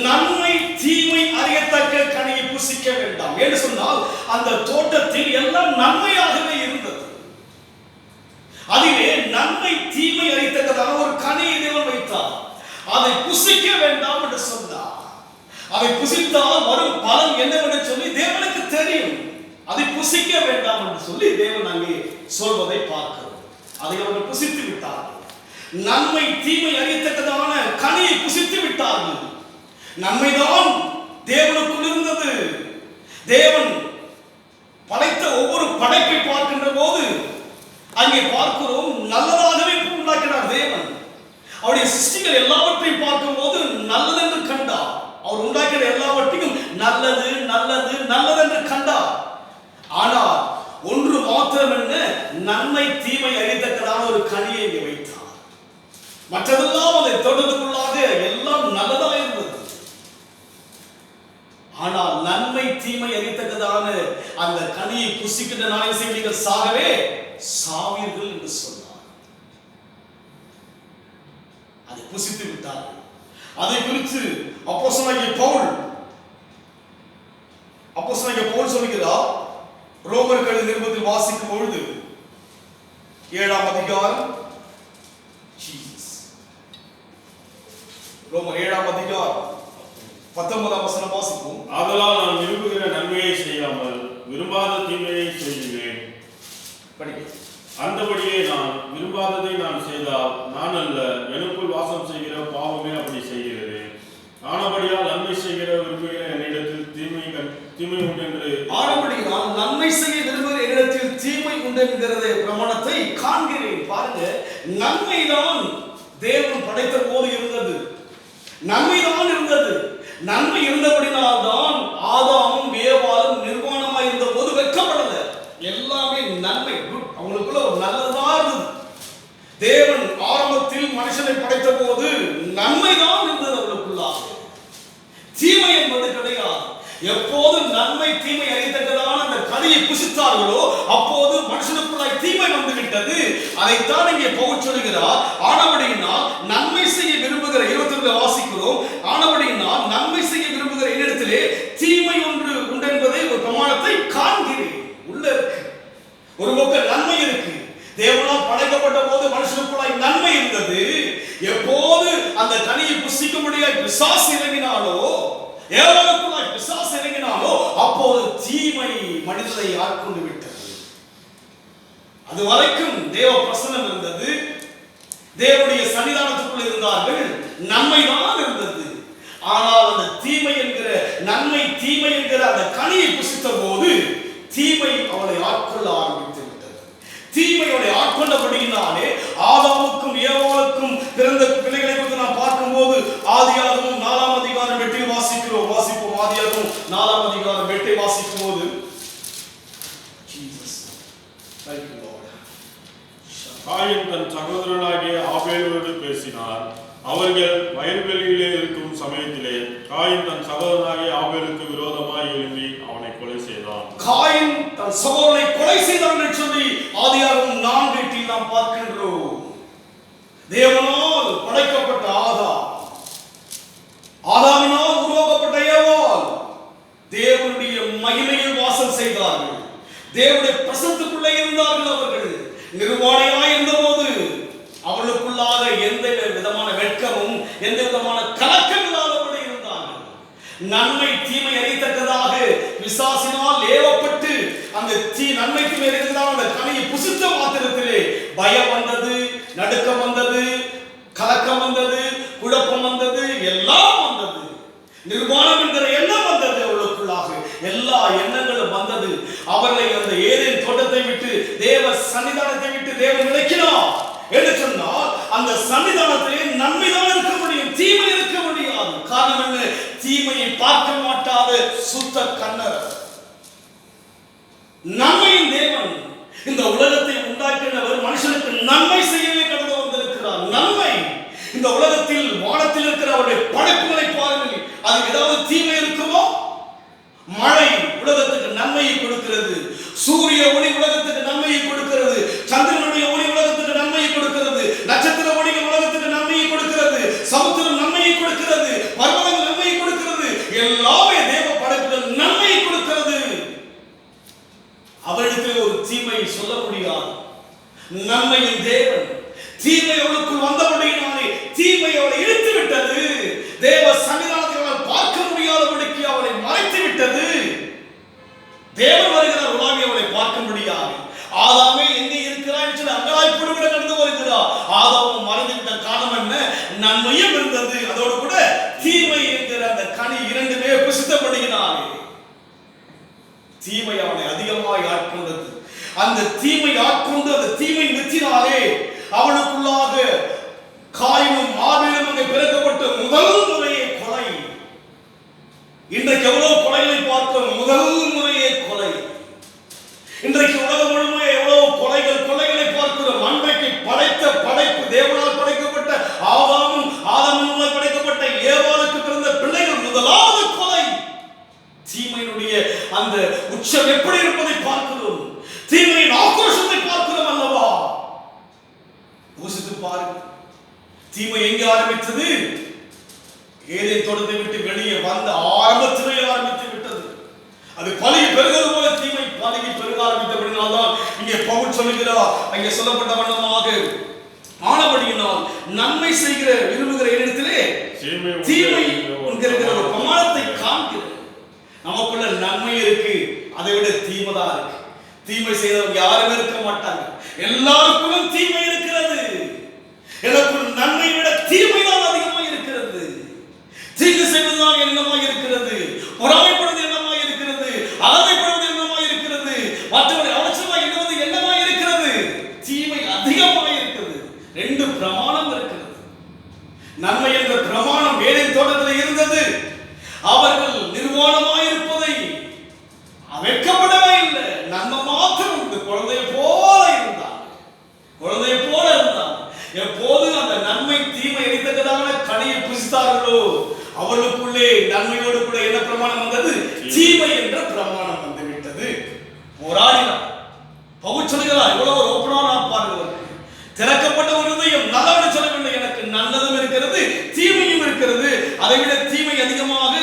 நன்மை தீமை அறியத்தக்க கனியை புசிக்க வேண்டாம் என்று சொன்னால் அந்த தோட்டத்தில் எல்லாம் நன்மையாகவே இருந்தது. அதிலே நன்மை தீமை அறியத்தக்கதான ஒரு கனியை தேவன் வைத்தார். அதை புசிக்க வேண்டாம் என்று சொன்னார். அதை புசித்தால் வரும் பலன் என்னவென்று சொல்லி தேவனுக்கு தெரியும். அதை புசிக்க வேண்டாம் என்று சொல்லி தேவன் அங்கே சொல்வதை பார்க்கிறோம். அதை அவர்கள் புசித்து விட்டார்கள். நன்மை தீமை அறியத்தக்கதான கனியை புசித்து விட்டார்கள். நன்மைதான் தேவனுக்குள் இருந்தது. தேவன் படைத்த ஒவ்வொரு படைப்பை பார்க்கின்ற போது அங்கே பார்க்கிறோம் நல்லதாகவே உண்டாக்கினார் தேவன். அவருடைய சிருஷ்டிகள் எல்லாவற்றையும் பார்க்கும் போது நல்லதென்று கண்டார். அவர் உண்டாக்கிற எல்லாவற்றையும் நல்லது நல்லது நல்லது என்று கண்டார். ஆனால் ஒன்று மாத்திரம் என்ன? நன்மை தீமை அறியத்தக்கதான ஒரு கனியை இங்கே வைத்தார். மற்றதெல்லாம் அதை தோட்டத்துக்குள்ளாக எல்லாம் நல்லதாக இருந்தது. ஆனால் நன்மை தீமை அறியத்தக்கதான அந்த கனியை புசிக்கின்ற நாளை நீங்கள் சாகவே சாவீர்கள் என்று சொன்னார். அதை புசித்து விட்டார்கள். அதை குறித்து அப்போஸ்தலனாகிய பவுல் சொல்கிறார். ரோமர்கள் நிருபத்தில் வாசிக்கும் பொழுது 7ஆம் அதிகாரம் ரோமர் 7ஆம் அதிகாரம் 19ஆம் வசனம் வாசிப்போம். ஆதலால் நான் விரும்புகிற நன்மையை செய்யாமல் விரும்பாத தீமையை செய்கிறேன். அந்தபடியே நான் விரும்பாததை நான் செய்தால் நான் அல்ல, எனக்குள் வாசம் செய்கிற பாவமே அப்படி செய்கிறது. ஆனபடியால் நன்மை செய்கிற விரும்புகிற என்னிடத்தில் தீமை உண்டு என்று ஆனபடியால் நன்மை செய்ய விரும்புகிற என்னிடத்தில் தீமை உண்டு என்கிறதை பிரமாணத்தை காண்கிறேன். பாருங்க, நன்மைதான் தேவன் படைத்த போது இருந்தது. நன்மைதான் இருந்தது. நன்மை இருந்தபடினால் தான் ஆதாமும் ஏவாளும் நிர்வாணமாய் இருந்த போது வெட்கப்படல. எல்லாமே நன்மை, அவங்களுக்குள்ள ஒரு நல்லதா இருந்தது. தேவன் ஆரம்பத்தில் மனுஷனை படைத்த போது நன்மைதான் இருந்தது அவர்களுக்குள்ளாக. தீமை என்பது கிடையாது. எப்போது நன்மை தீமை அறியத்தக்கதான அந்த கனியை புசித்தார்களோ அப்போது மனுஷனுக்குள்ளாய் தீமை வந்துவிட்டது. அதைத்தான் இங்கே பவுல் சொல்கிறார். ஆனபடியினால் நன்மை செய்ய விரும்புகிற 22 வாசிக்கிறோம். ஆனபடியினால் நன்மை செய்ய விரும்புகிற என்னிடத்திலே தீமை ஒன்று உண்டு என்பதை ஒரு பிரமாணத்தை படைக்கப்பட்ட போது மனுஷனுக்குள்ளாய் நன்மை இருந்தது. எப்போது அந்த கனியை புசிக்கும்படியாய் பிசாசு இறங்கினாலோ, ஏவாளுக்குள்ளாய் பிசாசு இறங்கினாலோ, அப்போது தீமை மனிதனை ஆட்கொண்டு விட்டது. அது வரைக்கும் தேவ பிரசன்னம் இருந்தது, தேவனுடைய சன்னிதானத்துக்குள் இருந்தார்கள், நன்மைதான் இருந்தது. ஆனால் அந்த தீமை என்கிற நன்மை தீமை என்கிற அந்த கனியை புசித்த போது தீமை அவளை ஆட்கொள்ள ஆரம்பித்து விட்டது. தீமை அவளை ஆட்கொண்டபடியினாலே ஆதாமுக்கும் ஏவாளுக்கும் பிறந்த பிள்ளைகளை குறித்து நாம் பார்க்கும்போது ஆதியாகமம் 4ஆம் அதிகாரம் 8 வாசிப்போம். ஆதியாகமம் 4ஆம் அதிகாரம் 8 வாசிக்கும் போது, காயின் தன் சகோதரனாகிய ஆபேலோடு பேசினார். அவர்கள் வயல்வெளியிலே இருக்கும் சமயத்திலே காயின் தன் சகோதரனாகிய ஆபேலுக்கு விரோதமாய் எழும்பி அவனை கொலை செய்தான். காயின் தன் சகோதரனை கொலை செய்தான் என்று சொல்லி ஆதியாகமம் 4:8 நாம் பார்க்கின்றோம். தேவனால் படைக்கப்பட்ட ஆதாமினால் உருவாக்கப்பட்ட ஏவாள் தேவனுடைய மகிமையில் வாசம் செய்தார்கள். தேவனுடைய பிரசன்னத்துக்குள்ளே இருந்தார்கள். அவர்கள் நிர்வாணியாய் இருந்தபோது அவளுக்குள்ளாக எந்த விதமான வெட்கமும் எந்த விதமான கலக்கம் இல்லாதபடி இருந்தார்கள். நன்மை தீமை அறியத்தக்கதாக பிசாசினால் ஏவப்பட்டு அந்த நன்மை தீமை அறிந்ததால் அந்த கனியை புசித்த மாத்திரத்திலே பயம் வந்தது, நடுக்கம் வந்தது, கலக்கம் வந்தது, குழப்பம் வந்தது, எல்லாம் வந்தது. நிர்வாணம் என்கிற எண்ணம் வந்தது. அவளுக்குள்ளாக எல்லா எண்ணங்களும் வந்தது. அவர்களை அந்த ஏதேன் தோட்டத்தை விட்டு, தேவ சன்னிதானத்தை விட்டு தேவன் விலக்கினார் என்று சொன்னால் அந்த சன்னிதானத்திலே நன்மைதான் இருக்க முடியும், தீமை இருக்க முடியாது. காரணம் என்ன? தீமையை பார்க்க மாட்டாத சுத்த கண்ணர். நன்மையின் தேவன் இந்த உலகத்தை உண்டாக்கினவர் மனுஷனுக்கு நன்மை செய்யவே கடந்து வந்திருக்கிறார். நன்மை இந்த உலகத்தில் வானத்தில் இருக்கிற அவருடைய படைப்புகளை பாருங்கள், அது ஏதாவது தீமை இருக்குமோ? மழை உலகத்துக்கு நன்மையை கொடுக்கிறது, சூரிய ஒளி உலகத்துக்கு நன்மையை கொடுக்கிறது, சந்திரனுடைய ஒளி உலகத்துக்கு நன்மையை கொடுக்கிறது, நட்சத்திர ஒளிகள் உலகத்துக்கு நன்மையை கொடுக்கிறது, சமுத்திரம் நன்மையை கொடுக்கிறது, பர்வதங்கள் நன்மையை கொடுக்கிறது, எல்லாமே தேவ படைப்புகள் நன்மையை கொடுக்கிறது. அவரிடத்தில் ஒரு தீமை சொல்ல முடியாது. நன்மையின் தேவன் தீமை அவளுக்குள் வந்தபடியினாலே தீமை அவளை இழுத்து விட்டது. தேவ சன்னிதானத்தை அவள் பார்க்க முடியாதபடிக்கு அவளை மறைத்து விட்டது. தேவன் வருகிறார், உலாவி அவளை பார்க்க முடியாது. ஆதாமே எங்கே இருக்கிறாய் என்று அங்கலாய்ப்போடு கூட நடந்து வருகிறார். ஆதாமும் மறந்து விட்ட காரணம் என்ன? நன்மையும் இருந்தது, அதோடு கூட தீமை என்கிற அந்த கனி இரண்டுமே புசித்தபடுகிறார். தீமை அவனை அதிகமாய் ஆட்கொண்டது. அந்த தீமை ஆட்கொண்டு அந்த தீமை நிறுத்தினாலே அவளுக்குள்ளாக காயினும் ஆபேலும் அங்கே பிறக்கப்பட்ட முதல் முறையே கொலை. இன்றைக்கு எவ்வளவு கொலைகளை பார்க்கிறோம். முதல் முறையே கொலை. இன்றைக்கு உலகம் முழுமையே எவ்வளவு கொலைகளை பார்க்கிறோம். அன்றைக்கு படைத்த படைப்பு, தேவனால் படைக்கப்பட்ட ஆதாமினால் படைக்கப்பட்ட ஏவாளுக்கு பிறந்த பிள்ளைகள் முதலாவது கொலை. தீமையினுடைய அந்த உச்சம் எப்படி இருப்பதை பார்க்கிறோம். தீமையின் ஆக்ரோஷத்தை பார்க்கிறோம் அல்லவா? யோசித்து பாருங்கள். தீமை எங்கே ஆரம்பித்தது? ஏதேன் தோட்டத்தை விட்டு வெளியே வந்த ஆரம்பத்திலே ஆரம்பித்து விட்டது. அது பலகி பெருகிறது போல தீமை பலகி பெருக ஆரம்பித்தபடினால்தான் இங்கே பவுல் சொல்லுகிறார், அங்கே சொல்லப்பட்ட வண்ணமாக ஆனபடியினால் நன்மை செய்கிற விரும்புகிற இடத்திலே தீமை என்கிற ஒரு பிரமாணத்தை காண்கிறது. நமக்குள்ள நன்மை இருக்கு, அதை விட தீமை தான் இருக்கு. தீமை செய்தவங்க யாருமே இருக்க மாட்டாங்க. எல்லாருக்கும் தீமை இருக்கிறது. எனக்குள் நன்மை விட தீமை தான் அதிகமாக இருக்கிறது. தீங்கு செய்வதுதான் என்னமாக இருக்கிறது, பொறாமைப்படுவது என்னமாக இருக்கிறது, அகமைப்படுவது என்னமாக இருக்கிறது, மற்றவரை அவசரமாக எண்ணுவது என்னமாக இருக்கிறது. தீமை அதிகமாக இருக்கிறது. ரெண்டு பிரமாணம் இருக்கிறது. நன்மை என்ற பிரமாணம் ஏதேன் தோட்டத்தில் இருந்தது. அவர்கள் நிர்வாணமாய் இருப்பதை வெட்கப்படவே இல்லை. நன்மை மாத்திரம் உண்டு. குழந்தையை போல இருந்தாங்க. எப்போது அந்த நன்மை தீமை எரித்தக்கதான கனியை புசித்தார்களோ அவளுக்குள்ளே நன்மையோடு கூட என்ன பிரமாணம் வந்தது? தீமை என்ற பிரமாணம் வந்து விட்டது. போராடினார். பவுல் சொல்கிறார், எவ்வளவு ஒரு ஓப்பனான பாருங்கள். திறக்கப்பட்ட ஒரு இதயம் நல்லவன் சொல்ல வேண்டும். எனக்கு நல்லதும் இருக்கிறது, தீமையும் இருக்கிறது. அதை விட தீமை அதிகமாக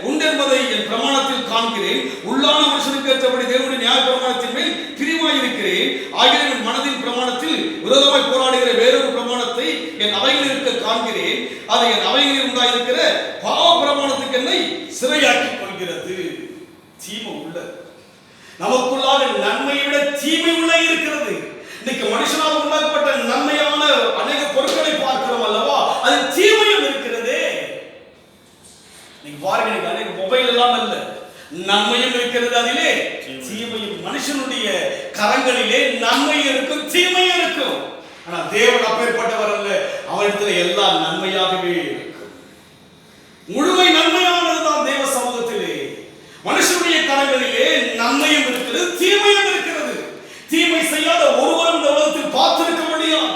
உண்டு என்பதை இப்பிரமாணத்தில் காண்கிறேன், உள்ளான மனுஷனுக்கு ஏற்றபடி தேவனுடைய நியாய பிரமாணத்தின் மேல் பிரியமாயிருக்கிறேன். ஆகிலும் என் மனதின் பிரமாணத்தில் விரோதமாய் போராடுகிற வேறொரு பிரமாணத்தை என் அவைகளில் இருக்க காண்கிறேன். அதை என் அவைகளில் உண்டாயிருக்கிற பாவ பிரமாணத்துக்கு என்னை சிறையாக்கிக் கொள்கிறது. தீமை உள்ள நமக்குள்ளாக நன்மையை விட தீமை உள்ள இருக்கிறது. இன்னைக்கு மனுஷனால் உண்டாக்கப்பட்ட நன்மையான அநேக பொருட்களை பார்க்கிறோம் அல்லவா, அது தீமையும் இருக்கிறது. நீங்க பாருங்க, இன்னைக்கு அநேக மொபைல் எல்லாம் அல்ல, நன்மையும் இருக்கிறது, அதிலே தீமையும். மனுஷனுடைய கரங்களிலே நன்மை இருக்கும், தீமையும் இருக்கும். ஆனா தேவன் அப்பேற்பட்டவர் அல்ல, அவரிடத்துல எல்லாம் நன்மையாகவே இருக்கும். முழுமை நன்மையானதுதான் தேவ சமூகத்திலே. மனுஷனுடைய கரங்களிலே நன்மையும் இருக்கிறது, தீமையும் இருக்கிறது. தீமை செய்யாத ஒருவரும் இந்த உலகத்தில் பார்த்திருக்க முடியாது.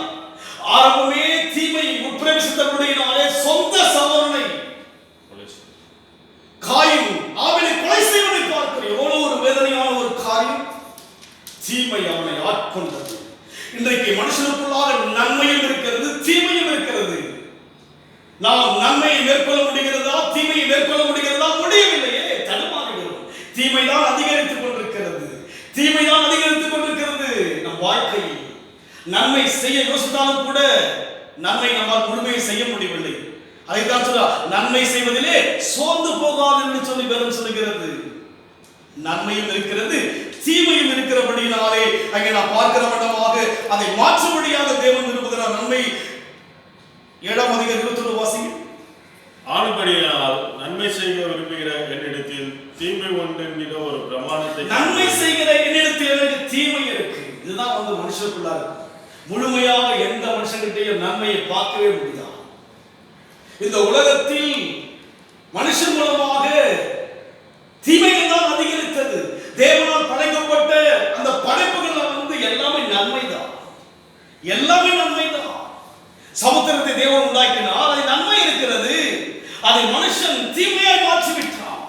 ஆரம்பமே தீமை உட்பிரவேசித்தபடியினாலே சொந்த சகோதரனை காயின் ஆபேலை கொலை செய்வதை பார்க்கிறோம். எவ்வளவு ஒரு வேதனையான ஒரு காரியம். தீமை அவனை ஆட்கொண்டது. இன்றைக்கு மனுஷனுக்குள்ளாக நன்மையும் இருக்கிறது, தீமையும் இருக்கிறது. நாம் நன்மையை மேற்கொள்ள முடிகிறதா, தீமையை மேற்கொள்ள முடிகிறதா? முடியவில்லையே, தடுமாறுகிறோம். தீமைதான் அதிகரித்துக் கொண்டிருக்கிறது, தீமைதான் அதிகரித்துக் கொண்டிருக்கிறது. நம் வாழ்க்கையில் நன்மை செய்ய யோசித்தாலும் கூட நன்மை நம்மால் முழுமையை செய்ய முடியவில்லை. அதைத்தான் சொல்ல, நன்மை செய்வதிலே சோர்ந்து போகாது என்று சொல்லி வேதம் சொல்லுகிறது. நன்மையும் இருக்கிறது, தீமையும் இருக்கிறபடினாலே அங்கே நான் பார்க்கிற வண்ணமாக அதை மாற்றும்படியாக தேவன் விரும்புகிறார். நன்மை 7ஆம் அதிகாரம் 21 வாசிங்க. ஆனபடியால் நன்மை செய்ய விரும்புகிற என்னிடத்தில் தீமை உண்டு என்கிற ஒரு பிரமாணத்தை, நன்மை செய்கிற என்னிடத்தில் எனக்கு தீமை இருக்கு. இதுதான் மனுஷனுக்குள்ள இருக்கு. முழுமையாக எந்த மனுஷன்கிட்டையும் நன்மையை பார்க்கவே முடியாது. இந்த உலகத்தில் மனுஷன் மூலமாக தீமைகள் தான் அதிகரித்தது. தேவனால் படைக்கப்பட்ட அந்த படைப்புகள் எல்லாமே நன்மைதான், எல்லாமே நன்மைதான். சமுத்திரத்தை தேவன் உண்டாக்கினார், அது நன்மை இருக்கிறது. அதை மனுஷன் தீமையாய் மாற்றிவிட்டான்.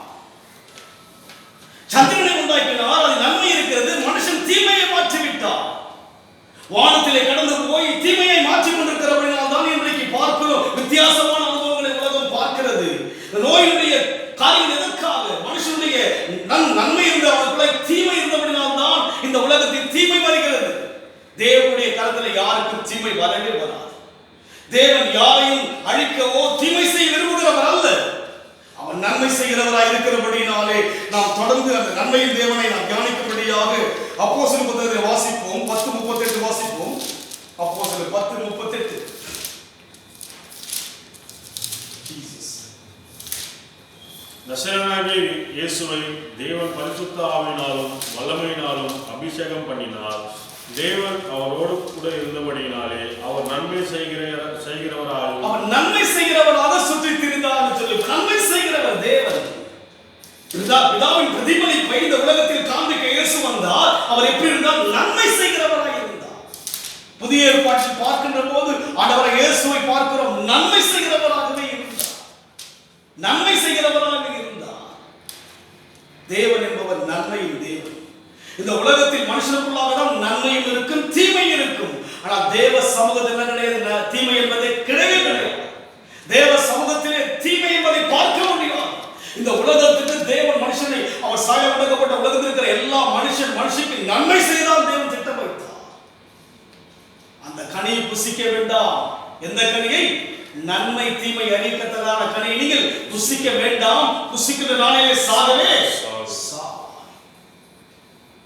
சந்திரனை உண்டாக்கினார், அது நன்மை இருக்கிறது. மனுஷன் தீமையை மாற்றிவிட்டான். வானத்திலே கடந்து போய் தீமையை மாற்றிக் கொண்டிருக்கிறபடினால் தான் இன்றைக்கு பார்க்கிறோம் வித்தியாசமான அனுபவங்களை உலகம் பார்க்கிறது. நோயினுடைய காரியம் எதற்காக? மனுஷனுடைய நன்மை இருந்த அவனுக்குள்ள தீமை இருந்தபடினால் தான் இந்த உலகத்தில் தீமை வருகிறது. தேவனுடைய கரத்தில் யாருக்கும் தீமை வரவே வராது. தேவன் யாரையும் அழிக்கவோ தீமை செய்ய விரும்புகிறவர் அல்ல, அவன் நன்மை செய்கிறவராய் இருக்கிறபடினாலே நாம் தொடர்ந்து அந்த நன்மையின் தேவனை நாம் தியானிக்கும்படியாக அப்போஸ்தலர் புத்தகத்தை வாசிப்போம். 10:38 வாசிப்போம். அப்போஸ்தலர் 10:38. நசரேயனாகிய இயேசுவை தேவன் பரிசுத்த ஆவியினாலும் வல்லமையினாலும் அபிஷேகம் பண்ணினார். தேவன் அவரோடு கூட இருந்தபடியினாலே அவர் நன்மை செய்கிறவராக சுற்றி திரிந்தார் சொல்லி, நன்மை செய்கிறவர் தேவன். பிதாவின் பிரதிபலிப்பை இந்த உலகத்தில் காண்பிக்க இயேசு வந்தார். அவர் எப்படி இருந்தார்? நன்மை செய்கிறவராக இருந்தார். புதிய ஏற்பாட்டில் பார்க்கின்ற போது ஆண்டவர் இயேசுவை பார்க்கிறோம், நன்மை செய்கிறவராகவே இருந்தார், நன்மை செய்கிறவராக இருந்தார். தேவன் என்பவர் நன்மையின் தேவன். இந்த உலகத்தில் மனுஷனுக்குள்ளாக தான் நன்மையும் இருக்கும், தீமையும் இருக்கும். ஆனால் தேவ சமூகத்தில் என்ன கிடையாது? தீமை என்பதை கிடையவே கிடையாது. தேவ சமூகத்திலே தீமை என்பதை பார்க்க முடியாது. இந்த உலகத்துக்கு தேவன் மனுஷனை அவர் சாய உலகப்பட்ட உலகத்தில் இருக்கிற எல்லா மனுஷனுக்கு நன்மை செய்தால் தேவன் திட்டம் வைத்தார். அந்த கனியை புசிக்க வேண்டாம். எந்த கனியை? நன்மை தீமை அறிவிக்கத்ததான கனியை நீங்கள் புசிக்க வேண்டாம். புசிக்கிற நாளிலே சாகவே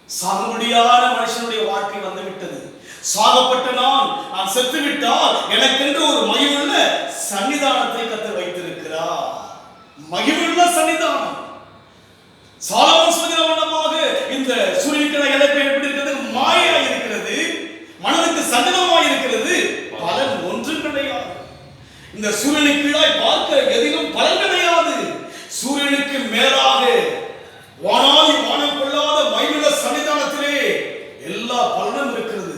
சாக முடியாத மனுஷனுடைய வாழ்க்கை வந்துவிட்டது. சாகப்பட்ட நான் செத்து விட்டால் எனக்கென்று ஒரு மகிமுள்ள சன்னிதானத்தை கர்த்தர் வைத்திருக்கிறார். மகிமுள்ள சன்னிதானம். சாலமோன் சொல்கிற வண்ணமாக இந்த சூரியனுக்கு இழப்பு எப்படி இருக்கிறது? மாயா இருக்கிறது, மனதுக்கு சஞ்சலமாய் இருக்கிறது, பலன் ஒன்றும் கிடையாது. இந்த சூரியனுக்கு கீழாய் பார்க்க எதிலும் பலன் கிடையாது. சூரியனுக்கு மேலாக வானாதி வானம் கொள்ளாத மகிமுள்ள சன்னிதானத்திலே எல்லா பலனும் இருக்கிறது.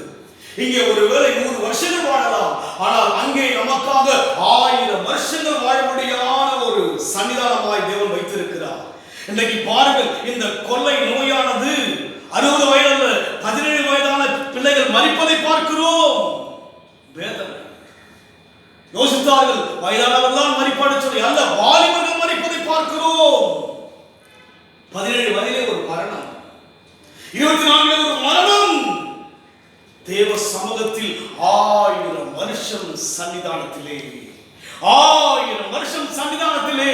இங்கே ஒருவேளை 100 வருஷங்கள் வாழலாம், ஆனால் அங்கே நமக்காக 1000 வருஷங்கள் வாழ முடியாத ஒரு சன்னிதானமாய் தேவன் வைத்திருக்கிறார். இன்றைக்கு பாருங்கள், இந்த கொள்ளை நோயானது 60 வயது 17 வயதான பிள்ளைகள் மரிப்பதை பார்க்கிறோம். வேதனை. யோசித்தார்கள், வயதானவர்கள் தான் மரிப்பாடு சொல்லி அல்ல, வாலிபர்கள் மரிப்பதை பார்க்கிறோம். 24 ஒரு மரணம். தேவ சமூகத்தில் 1000 வருஷம் சன்னிதானத்திலே, 1000 வருஷம் சன்னிதானத்திலே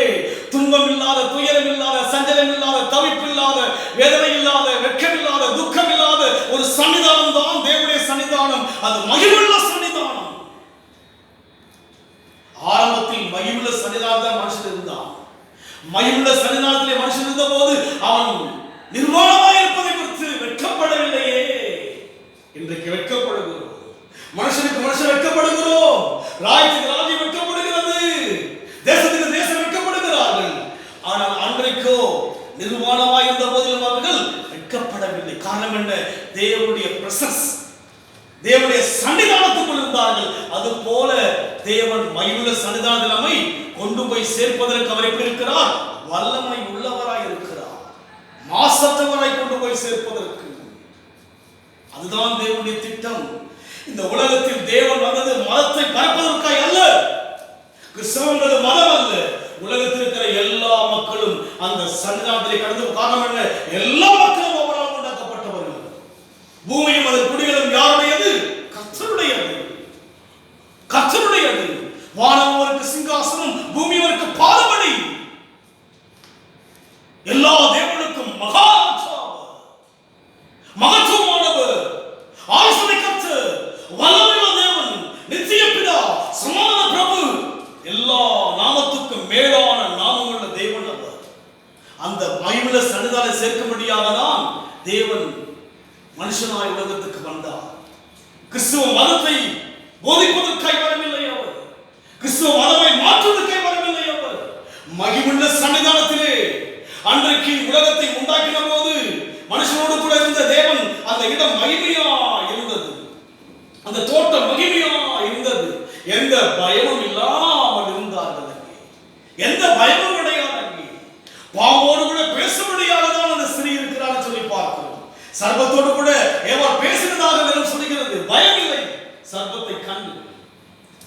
துன்பம் இல்லாத, துயரம் இல்லாத, சஞ்சலம் இல்லாத, தவிப்பு இல்லாத, வேதனை இல்லாத, வெட்கம் இல்லாத, துக்கம் இல்லாத ஒரு சன்னிதானம் தான் தேவனுடைய சன்னிதானம். அது மகிமுள்ள சன்னிதானம். ஆரம்பத்தில் மகிமுள்ள சன்னிதானத்தில் மனுஷன் இருந்தான். மகிமுள்ள சன்னிதானத்திலே மனுஷன் இருந்த போது அவன் நிர்வாணமாய் இருப்பதை குறித்து வெட்கப்படவில்லையே. இன்றைக்கு வெட்கப்படுகிறோம். மனுஷனுக்கு மனுஷன் வெட்கப்படுகிறோம். ராஜ்யத்துக்கு ராஜ்யம் வெட்கப்படுகிறது. தேசத்துக்கு தேசம் வெட்கப்படுகிறார்கள். ஆனால் அன்றைக்கோ நிர்வாணமாய் இருந்த போதிலும் அவர்கள் வெட்கப்படவில்லை. காரணம் என்ன? தேவனுடைய பிரசன்ஸ், தேவனுடைய சன்னிதானத்துக்குள் இருந்தார்கள். அது போல தேவன் மகிமுள்ள சன்னிதானத்தில் நம்மை கொண்டு போய் சேர்ப்பதற்கு அவர் எப்படி இருக்கிறார்? வல்லமை உள்ளவராய் இருக்கிறார். மாசற்றவராய் கொண்டு போய் சேர்ப்பதற்கு. அதுதான் தேவனுடைய திட்டம். இந்த உலகத்தில் தேவன் வந்தது மதத்தை பரப்பதற்காக அல்ல. கிறிஸ்தவங்களது மதம் அல்ல. உலகத்தில் இருக்கிற எல்லா மக்களும் அந்த சன்னிதானத்திலே கடந்து. காரணம் என்ன? எல்லா மக்களும் அவரால் உண்டாக்கப்பட்டவர்கள். பூமியும் அதன் குடிகளும் யாருடையது? கர்த்தருடையது. கர்த்தருடையது. வானம் அவருக்கு சிங்காசனம், பூமி அவருக்கு பாதபடி. எல்லா தேவனுக்கும் மகத்துவமானவர், ஆலோசனை கர்த்தர், வல்லமையுள்ள தேவன், நித்திய பிதா, சமாதான பிரபு, எல்லா நாமத்துக்கும் மேலான நாமமுள்ள தேவன் அவர். அந்த மகிமுள்ள சன்னிதானத்தை சேர்க்கும்படியாக தான் தேவன் மனுஷனாய் உலகத்துக்கு வந்தார். கிறிஸ்துவ மதத்தை போதிப்பதற்காய் வரவில்லை அவர். கிறிஸ்துவ மதத்தை மாற்றுவதற்காய் வரவில்லை அவர். மகிமுள்ள சன்னிதானத்திலே அன்றைக்கு உலகத்தை உண்டாக்கின போது மனுஷனோடு கூட இருந்த தேவன், அந்த இடம் மகிமையா இருந்தது. அந்த தோட்டம் மகிமையா இருந்தது. எந்த பயமும் இல்லாமல் இருந்தார்கள். எந்த பயமும் கிடையாது. பாம்போடு கூட பேசும்படியாகதான் அந்த ஸ்திரீ இருக்கிறார் சொல்லி பார்க்கிறோம். சர்ப்பத்தோடு கூட ஏவாள் பேசினதாக வேதம் சொல்லுகிறது. பயம் இல்லை. சர்ப்பத்தை கண்டு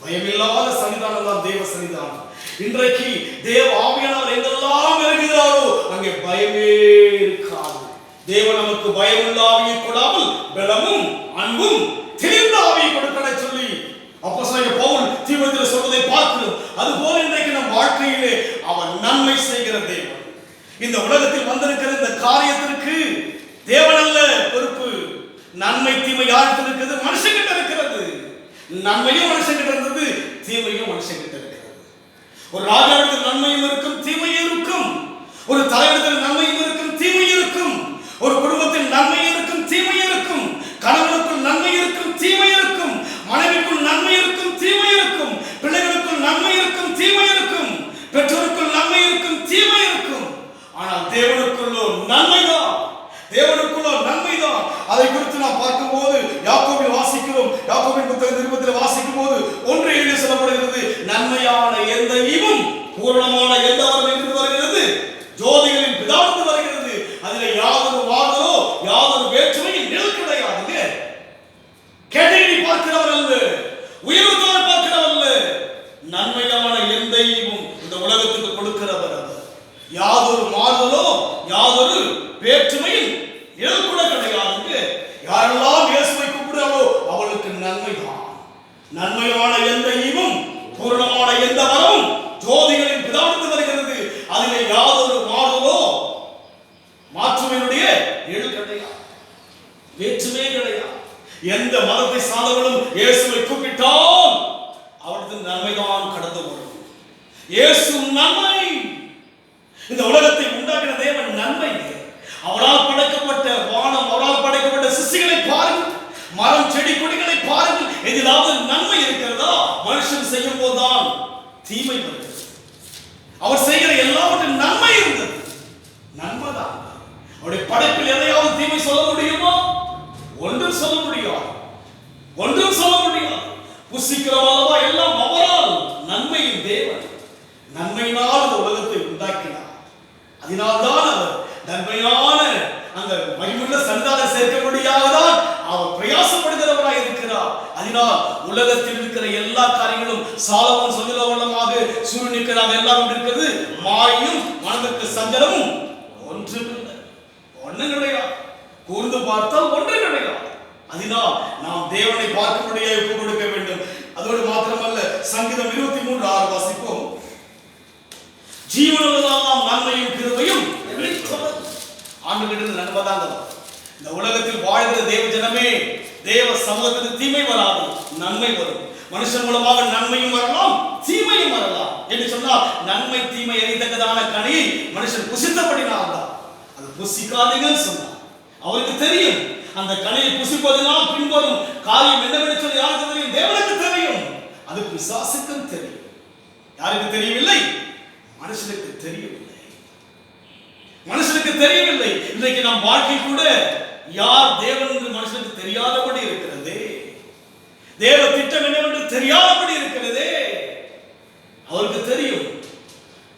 பயமில்லாத சன்னிதானம் தான் தேவ சன்னிதானம். இன்றைக்கு தேவ ஆவியானவர் எங்கெல்லாம் இருக்கிறாரோ அங்கே பயமே இருக்காது. தேவன் நமக்கு பயமுள்ள ஆவியை கொடாமல் பலமும் அன்பும் தெளிந்த ஆவியை கொடுக்க சொல்லி அப்போஸ்தலனாகிய பவுல் தீமோத்தேயுவிடம் சொல்வதை பார்க்கிறோம். அதுபோல இன்றைக்கு நம் வாழ்க்கையிலே அவர் நன்மை செய்கிற தேவன். இந்த உலகத்தில் வந்திருக்கிற இந்த காரியத்திற்கு தேவன் அல்ல பொறுப்பு. நன்மை தீமை யாருக்கு இருக்கிறது? மனுஷங்கிட்ட இருக்கிறது. நன்மையும் மனுஷங்கிட்ட இருந்தது, தீமையும் மனுஷங்கிட்ட இருக்கிறது. ஒரு ராஜாவிடத்தில் நன்மையும் இருக்கும், தீமையும் இருக்கும். ஒரு தலைவரிடத்தில் நன்மையும் இருக்கும், தீமையும் இருக்கும். ஒரு குடும்பத்தில் நன்மை இருக்கும், தீமை இருக்கும். கணவனுக்குள் நன்மை இருக்கும், தீமை இருக்கும். மனைவிக்குள் நன்மை இருக்கும், தீமை இருக்கும். பிள்ளைகளுக்குள் நன்மை இருக்கும், தீமை இருக்கும். பெற்றோருக்குள் நன்மை இருக்கும், தீமை இருக்கும். ஆனால் தேவனுக்குள்ளோ நன்மைதான். தேவனுக்குள்ளோ நன்மைதான். அதை குறித்து நாம் பார்க்கும்போது யாக்கோபில் வாசிக்கிறோம். யாக்கோபின் புத்தக நிருபத்தில் வாசிக்கும் போது 1:7 சொல்லப்படுகிறது. நன்மையான எந்த ஈவும் பூரணமான எந்த வரம் என்று வருகிறது? ஜோதிகளின் பிதாவிலிருந்து வருகிறது. அதில் யாதொரு மாறுதலோ யாதொரு வேற்றுமையும் நிழல் கிடையாது. கேட்டகரி பார்க்கிறவர் அல்ல, உயர்வுதான் பார்க்கிறவர் அல்ல. நன்மையான எந்த ஈவும் இந்த உலகத்துக்கு கொடுக்கிறவர் அவர். யாதொரு மாறுதலோ யாதொரு வேற்றுமையும் நிழல் கூட கிடையாது. யாரெல்லாம் இயேசுவை கூப்பிடுறாரோ அவளுக்கு நன்மைதான். நன்மையான எந்த ஈவும் பூரணமான எந்த வரமும் ஜோதிகளின் பிதாவிலிருந்து வருகிறது. அதிலே யாதொரு மாறுதலோ மாற்றுமையினுடைய நிழல் கிடையாது, வேற்றுமே கிடையாது. எந்த மதத்தை சார்ந்தவர்களும் இயேசுவை கூப்பிட்டால் அவரது நன்மைதான் கடந்து வரும். இயேசு நன்மை. இந்த உலகத்தை உண்டாக்கின தேவன் நன்மை. அவரால் படைக்கப்பட்ட வானம், அவரால் படைக்கப்பட்ட சிசிகளை பாருங்கள், மரம் செடி கொடிகளை பாருங்கள். எதிலாவது நன்மை இருக்கிறதா? மனுஷன் செய்யும் போதுதான் தீமை வருகிறது. அவர் செய்கிற எல்லாவற்றிலும் நன்மை இருந்தது. நன்மைதான். அவருடைய படைப்பில் எதையாவது தீமை சொல்ல முடியுமா? ஒன்றும் சொல்ல முடியாது. ஒன்றும் சொல்ல முடியாது. புசிக்கிறவா எல்லாம் அவரால் நன்மையின் தேவன். நன்மையினால் இந்த உலகத்தை உண்டாக்கினார். அதனால்தான் அவர் நன்மையான அந்த மகிமுள்ள சன்னிதானத்தில் சேர்க்கும்படியாகதான் அவர் பிரயாசப்படுகிறவராய் இருக்கிறார். அதனால் உலகத்தில் இருக்கிற எல்லா காரியங்களும் சாலமோன் சொல்லுகிற வண்ணமாக சூரியனுக்கு எல்லாம் இருக்கிறது. மாயும் மனதிற்கு சஞ்சலமும் ஒன்றுமில்லை. ஒன்றும் கிடையாது. கூர்ந்து பார்த்தால் ஒன்று கிடையாது. அதனால் நாம் தேவனை பார்க்கும்படியாக ஒப்புக் கொடுக்க வேண்டும். அதோடு மாத்திரமல்ல, சங்கீதம் 23:6 வாசிப்போம். ஜீவனுள்ளதாம் நன்மையும் கிருபையும் ஆண்டுகிட்ட நன்மை தாங்க. இந்த உலகத்தில் வாழ்கிற தேவ ஜனமே, தேவ சமூகத்துக்கு தீமை வராது, நன்மை வரும். மனுஷன் மூலமாக நன்மையும் வரலாம், தீமையும் வரலாம் என்று சொன்னால், நன்மை தீமை அறிந்ததான கனியை மனுஷன் புசித்தபடினால் தான் அது புசிக்காதீங்கன்னு சொன்னார். அவருக்கு தெரியும் அந்த கனியை புசிப்பதனால் பின்வரும் காரியம் என்னவென்று சொல்லி யாருக்கு தெரியும்? தேவனுக்கு தெரியும். அது பிசாசுக்கும் தெரியும். யாருக்கு தெரியவில்லை? மனுஷனுக்கு தெரியவில்லை. மனுஷனுக்கு தெரியவில்லை. இன்றைக்கு நம் வாழ்க்கை கூட யார் தேவன் என்று மனுஷனுக்கு தெரியாதபடி இருக்கிறது. தேவ திட்டம் என்னவென்று தெரியாதபடி இருக்கிறது. அவருக்கு தெரியும்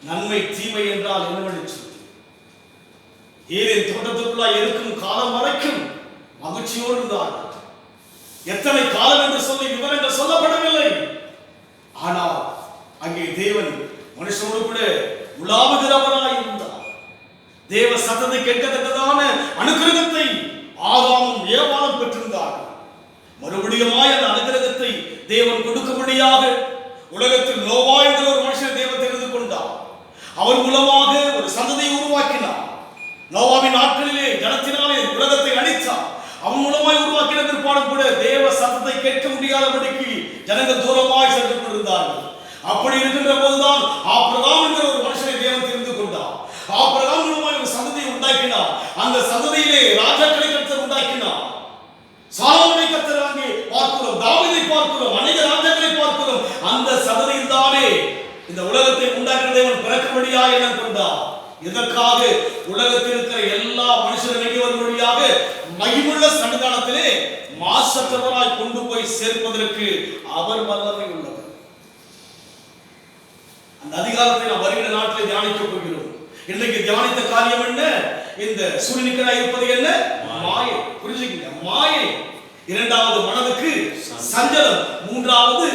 நன்மை தீமை என்றால் என்னவென்று சொல்லி. ஏதேன் தோட்டத்துக்குள்ளாய் இருக்கும் காலம் வரைக்கும் மகிழ்ச்சியோடு இருந்தார்கள். எத்தனை காலம் என்று சொல்லி விவரங்கள் சொல்லப்படவில்லை. ஆனால் அங்கே தேவன் மனுஷனோடு கூட உலாவுகிறவராய் இருந்தார். தேவ சத்தத்தை கேட்கத்தக்கதான அனுகிரகத்தை ஆதாமும் ஏவாளும் பெற்றிருந்தார்கள். மறுபடியுமாய் அந்த அனுகிரகத்தை தேவன் கொடுக்கும்படியாக உலகத்தில் நோவா என்கிற ஒரு மனுஷனை தேவன் தெரிந்து கொண்டார். அவர் மூலமாக ஒரு சந்ததியை உருவாக்கினார். நோவாவின் நாட்களிலே ஜனத்தினாலே உலகத்தை அழித்தார். அவன் மூலமாய் உருவாக்கின பிற்பாடும் கூட தேவ சத்தத்தை கேட்க முடியாதபடிக்கு ஜனங்கள் தூரமாய் சென்று கொண்டிருந்தார்கள். அப்படி இருக்கின்ற போதுதான் ஆபிரகாம் என்கிற ஒரு மனுஷனை தேவன் தெரிந்து கொண்டார். ஆபிரகாம் மூலமாய் ஒரு சந்ததியை உண்டாக்கினார். அந்த சந்ததியிலே ராஜாக்களை கர்த்தர் உண்டாக்கினார். சாலோமோனை கர்த்தர் அங்கே பார்க்கிறோம், தாவீதை பார்க்கிறோம், அநேக ராஜாக்களை பார்க்கிறோம். அந்த சந்ததியில் தானே இந்த உலகத்தை உண்டாக்கின தேவன் பிறக்கும்படியாக எண்ணம் கொண்டார். இதற்காக உலகத்தில் இருக்கிற எல்லா மனுஷரும் வெளியே வரும்படியாக மகிமுள்ள சன்னிதானத்திலே மாசற்றவராய் கொண்டு போய் சேர்ப்பதற்கு அவர் வல்லமை உள்ளவர். அந்த அதிகாரத்தை நாம் வருகிற நாட்டிலே தியானிக்க போகிறோம். இன்றைக்கு தியானித்த காரியம் என்ன? இந்த சூழ்நிலைகளாய் இருப்பது என்ன? மாயை. புரிஞ்சுக்கங்க, மாயை. இரண்டாவது மனதுக்கு சஞ்சலம். மூன்றாவது